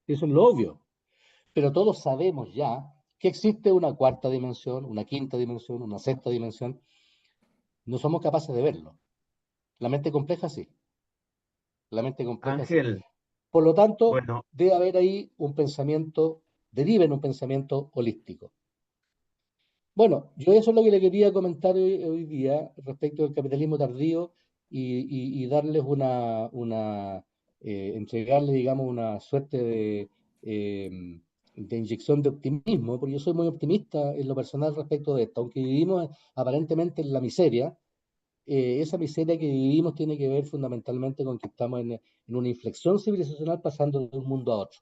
Eso es lo obvio. Pero todos sabemos ya que existe una cuarta dimensión, una quinta dimensión, una sexta dimensión. No somos capaces de verlo. La mente compleja sí. La mente compleja sí. Ángel, Por lo tanto, bueno, debe haber ahí un pensamiento, deriva en un pensamiento holístico. Bueno, yo eso es lo que le quería comentar hoy día respecto del capitalismo tardío, y darles entregarle, digamos, una suerte de inyección de optimismo, porque yo soy muy optimista en lo personal respecto de esto. Aunque vivimos aparentemente en la miseria, esa miseria que vivimos tiene que ver fundamentalmente con que estamos en una inflexión civilizacional, pasando de un mundo a otro.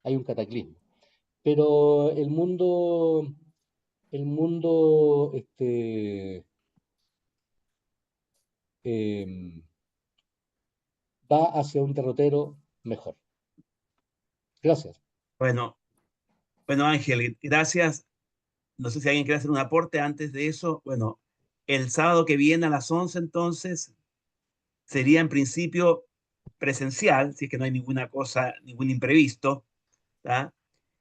Hay un cataclismo. Pero el mundo eh, va hacia un derrotero mejor. Gracias. bueno, bueno, Ángel, gracias. No sé si alguien quiere hacer un aporte antes de eso. Bueno, el sábado que viene a las 11 entonces sería en principio presencial, si es que no hay ninguna cosa, ningún imprevisto, ¿tá?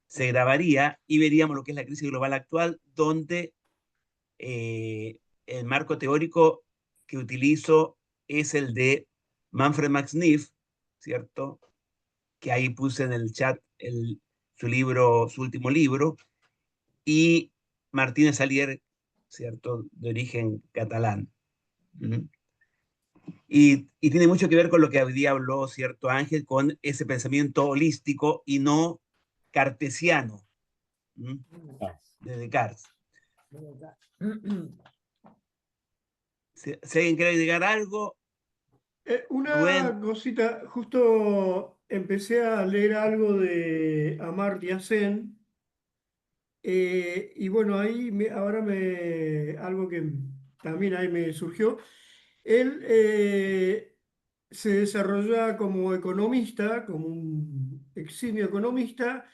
Se grabaría y veríamos lo que es la crisis global actual, donde el marco teórico que utilizo es el de Manfred Max Neef, ¿cierto? Que ahí puse en el chat su libro, su último libro, y Martínez Alier, ¿cierto? De origen catalán. ¿Mm? Y tiene mucho que ver con lo que hoy día habló, ¿cierto, Ángel? Con ese pensamiento holístico y no cartesiano, ¿m? Ah, De Descartes. Si alguien quiere agregar algo, Rubén, Una cosita, justo empecé a leer algo de Amartya Sen, y bueno, ahora algo que también ahí me surgió. Él se desarrolla como economista, como un eximio economista,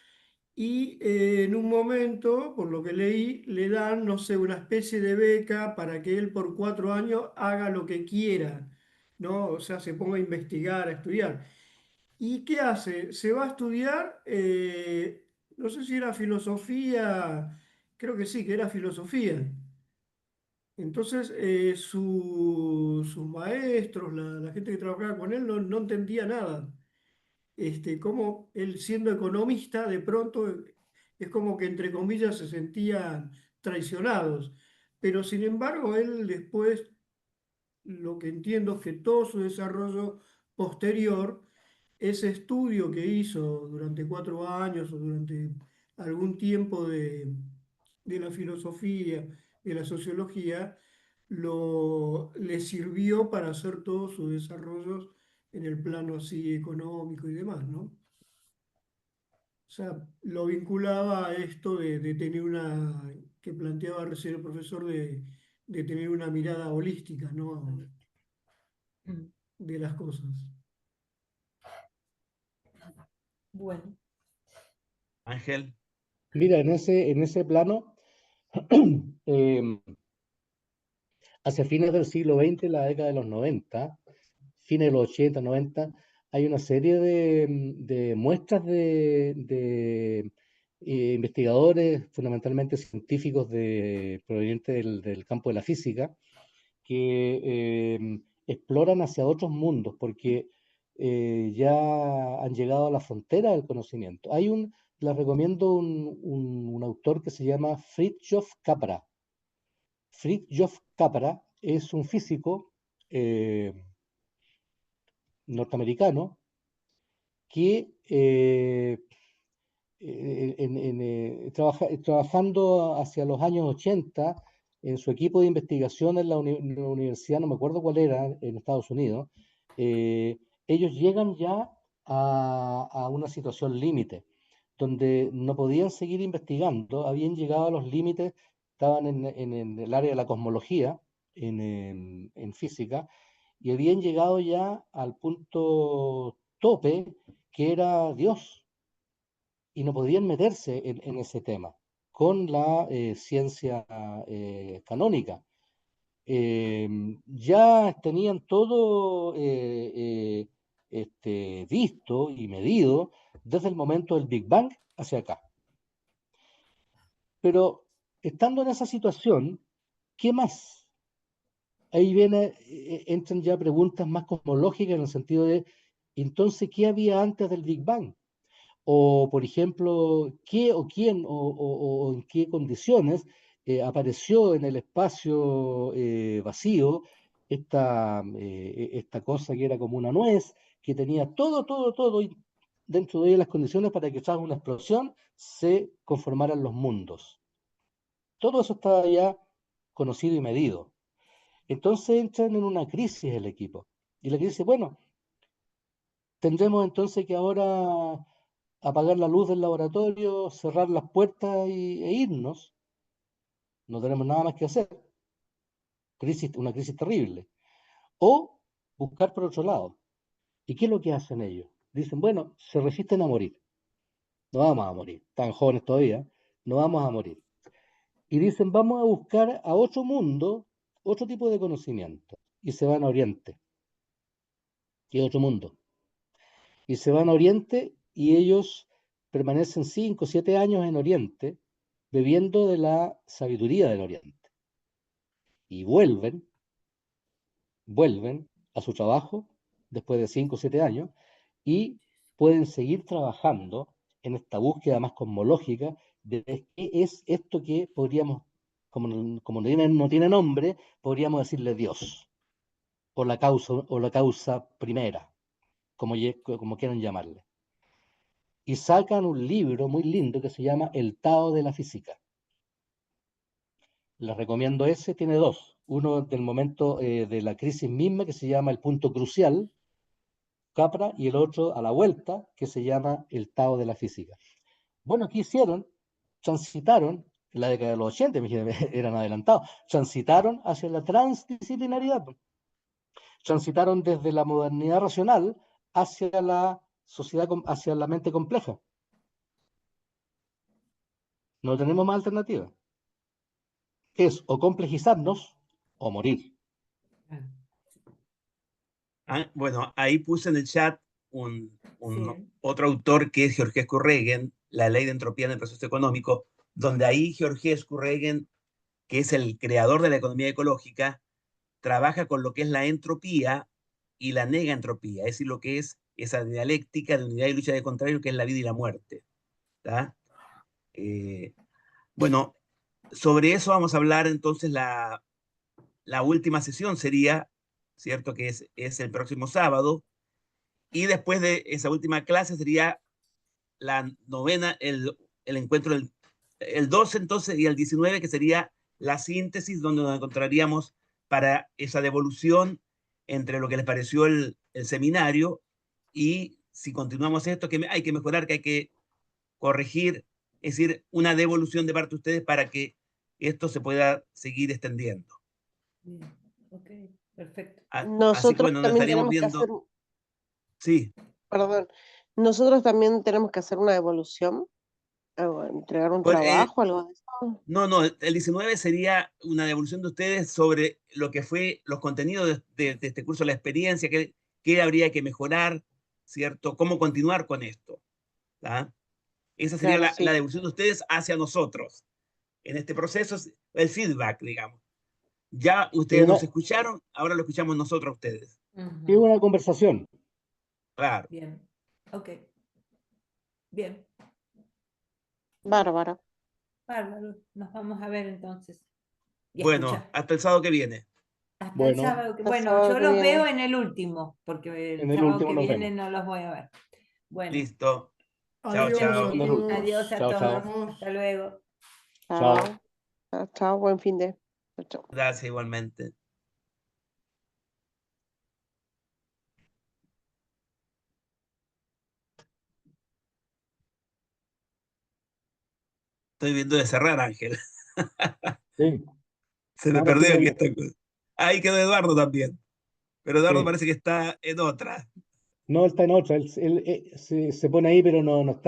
y en un momento, por lo que leí, le dan, no sé, una especie de beca para que él por 4 años haga lo que quiera, ¿no? O sea, se ponga a investigar, a estudiar. ¿Y qué hace? Se va a estudiar, no sé si era filosofía, creo que sí, que era filosofía. Entonces, sus maestros, la gente que trabajaba con él, no entendía nada. Cómo él, siendo economista, de pronto es como que, entre comillas, se sentían traicionados. Pero sin embargo, él después, lo que entiendo es que todo su desarrollo posterior, ese estudio que hizo durante 4 años o durante algún tiempo de la filosofía, de la sociología le sirvió para hacer todos sus desarrollos en el plano así económico y demás, ¿no? O sea, lo vinculaba a esto de tener que planteaba recién el profesor, de tener una mirada holística, ¿no? Mm. De las cosas. Bueno, Ángel, Mira, en ese plano, eh, hacia fines del siglo XX, la década de los 90, fines de los 80, 90, hay una serie de muestras de investigadores, fundamentalmente científicos provenientes del campo de la física, que exploran hacia otros mundos, porque ya han llegado a la frontera del conocimiento. Les recomiendo un autor que se llama Fritjof Capra. Fritjof Capra es un físico eh, norteamericano que trabajando hacia los años 80 en su equipo de investigación en en la universidad, no me acuerdo cuál era, en Estados Unidos, eh, ellos llegan ya a una situación límite, donde no podían seguir investigando, habían llegado a los límites, estaban en el área de la cosmología, en física, y habían llegado ya al punto tope, que era Dios, y no podían meterse en ese tema con la ciencia canónica. Eh, ya tenían todo visto y medido desde el momento del Big Bang hacia acá. Pero estando en esa situación, ¿qué más? Ahí entran ya preguntas más cosmológicas en el sentido de, entonces, ¿qué había antes del Big Bang? O, por ejemplo, qué o quién o en qué condiciones apareció en el espacio vacío esta cosa que era como una nuez, que tenía todo, y dentro de ella las condiciones para que tras una explosión se conformaran los mundos. Todo eso estaba ya conocido y medido. Entonces entran en una crisis el equipo. Y la crisis, bueno, tendremos entonces que ahora apagar la luz del laboratorio, cerrar las puertas e irnos. No tenemos nada más que hacer. Una crisis terrible. O buscar por otro lado. ¿Y qué es lo que hacen ellos? Dicen, bueno, se resisten a morir. No vamos a morir. Están jóvenes todavía. No vamos a morir. Y dicen, vamos a buscar a otro mundo, otro tipo de conocimiento. Y se van a Oriente. Y otro mundo. Y se van a Oriente y ellos permanecen 5 o 7 años en Oriente bebiendo de la sabiduría del Oriente. Y vuelven a su trabajo después de 5 o 7 años y pueden seguir trabajando en esta búsqueda más cosmológica de qué es esto que podríamos, como no tiene nombre, podríamos decirle Dios, o la causa primera, como quieran llamarle. Y sacan un libro muy lindo que se llama El Tao de la Física. Les recomiendo ese, tiene dos. Uno del momento de la crisis misma, que se llama El Punto Crucial, Capra, y el otro a la vuelta, que se llama El Tao de la Física. Bueno, ¿qué hicieron? Transitaron, en la década de los 80, eran adelantados, transitaron hacia la transdisciplinaridad. Transitaron desde la modernidad racional hacia la sociedad, hacia la mente compleja. No tenemos más alternativa. Es o complejizarnos o morir. Bueno, ahí puse en el chat sí. otro autor que es Georgescu Regen, La ley de entropía en el proceso económico, donde ahí Georgescu Regen, que es el creador de la economía ecológica, trabaja con lo que es la entropía y la negaentropía, es decir, lo que es esa dialéctica de unidad y lucha de contrario, que es la vida y la muerte. ¿Tá? Bueno, sobre eso vamos a hablar entonces la última sesión sería, ¿cierto? Que es el próximo sábado. Y después de esa última clase sería la novena, el encuentro el 12 entonces y el 19, que sería la síntesis donde nos encontraríamos para esa devolución entre lo que les pareció el seminario y si continuamos esto, que hay que mejorar, que hay que corregir, es decir, una devolución de parte de ustedes para que esto se pueda seguir extendiendo. Bien, ok, perfecto. Así que Nosotros bueno, nos también estaríamos tenemos que hacer, viendo. Sí, perdón, nosotros también tenemos que hacer una devolución, o entregar un pues, trabajo, algo de eso. no, el 19 sería una devolución de ustedes sobre lo que fue los contenidos de este curso, la experiencia, qué habría que mejorar, ¿cierto? ¿Cómo continuar con esto? ¿Ah? Esa sería Claro, la sí. devolución de ustedes hacia nosotros. En este proceso, el feedback, digamos. Ya Es ustedes una, nos escucharon, ahora lo escuchamos nosotros a ustedes. es Ujú, una conversación. Claro. bien, ok, bien, Bárbaro. bárbaro. Nos vamos a ver entonces y Bueno, escuchar. hasta el sábado que viene. Hasta el Bueno, sábado que, Hasta el bueno, sábado yo que los veo viene. en el último, porque el en el sábado último que nos viene vemos. no los voy a ver. Bueno, Listo. Chao, Adiós a chao. En el último. todos. adiós a Chao, Nos todos. chao. vemos. Hasta luego. Chao. Chao. Chao, chao, buen fin de. Chao, chao. Gracias igualmente. Estoy viendo de cerrar, Ángel. Sí, Se me ahora perdió estoy aquí viendo. esta cosa. Ahí quedó Eduardo también. Pero Eduardo Sí. parece que está en otra. No, él está en otra. Él se pone ahí, pero no está.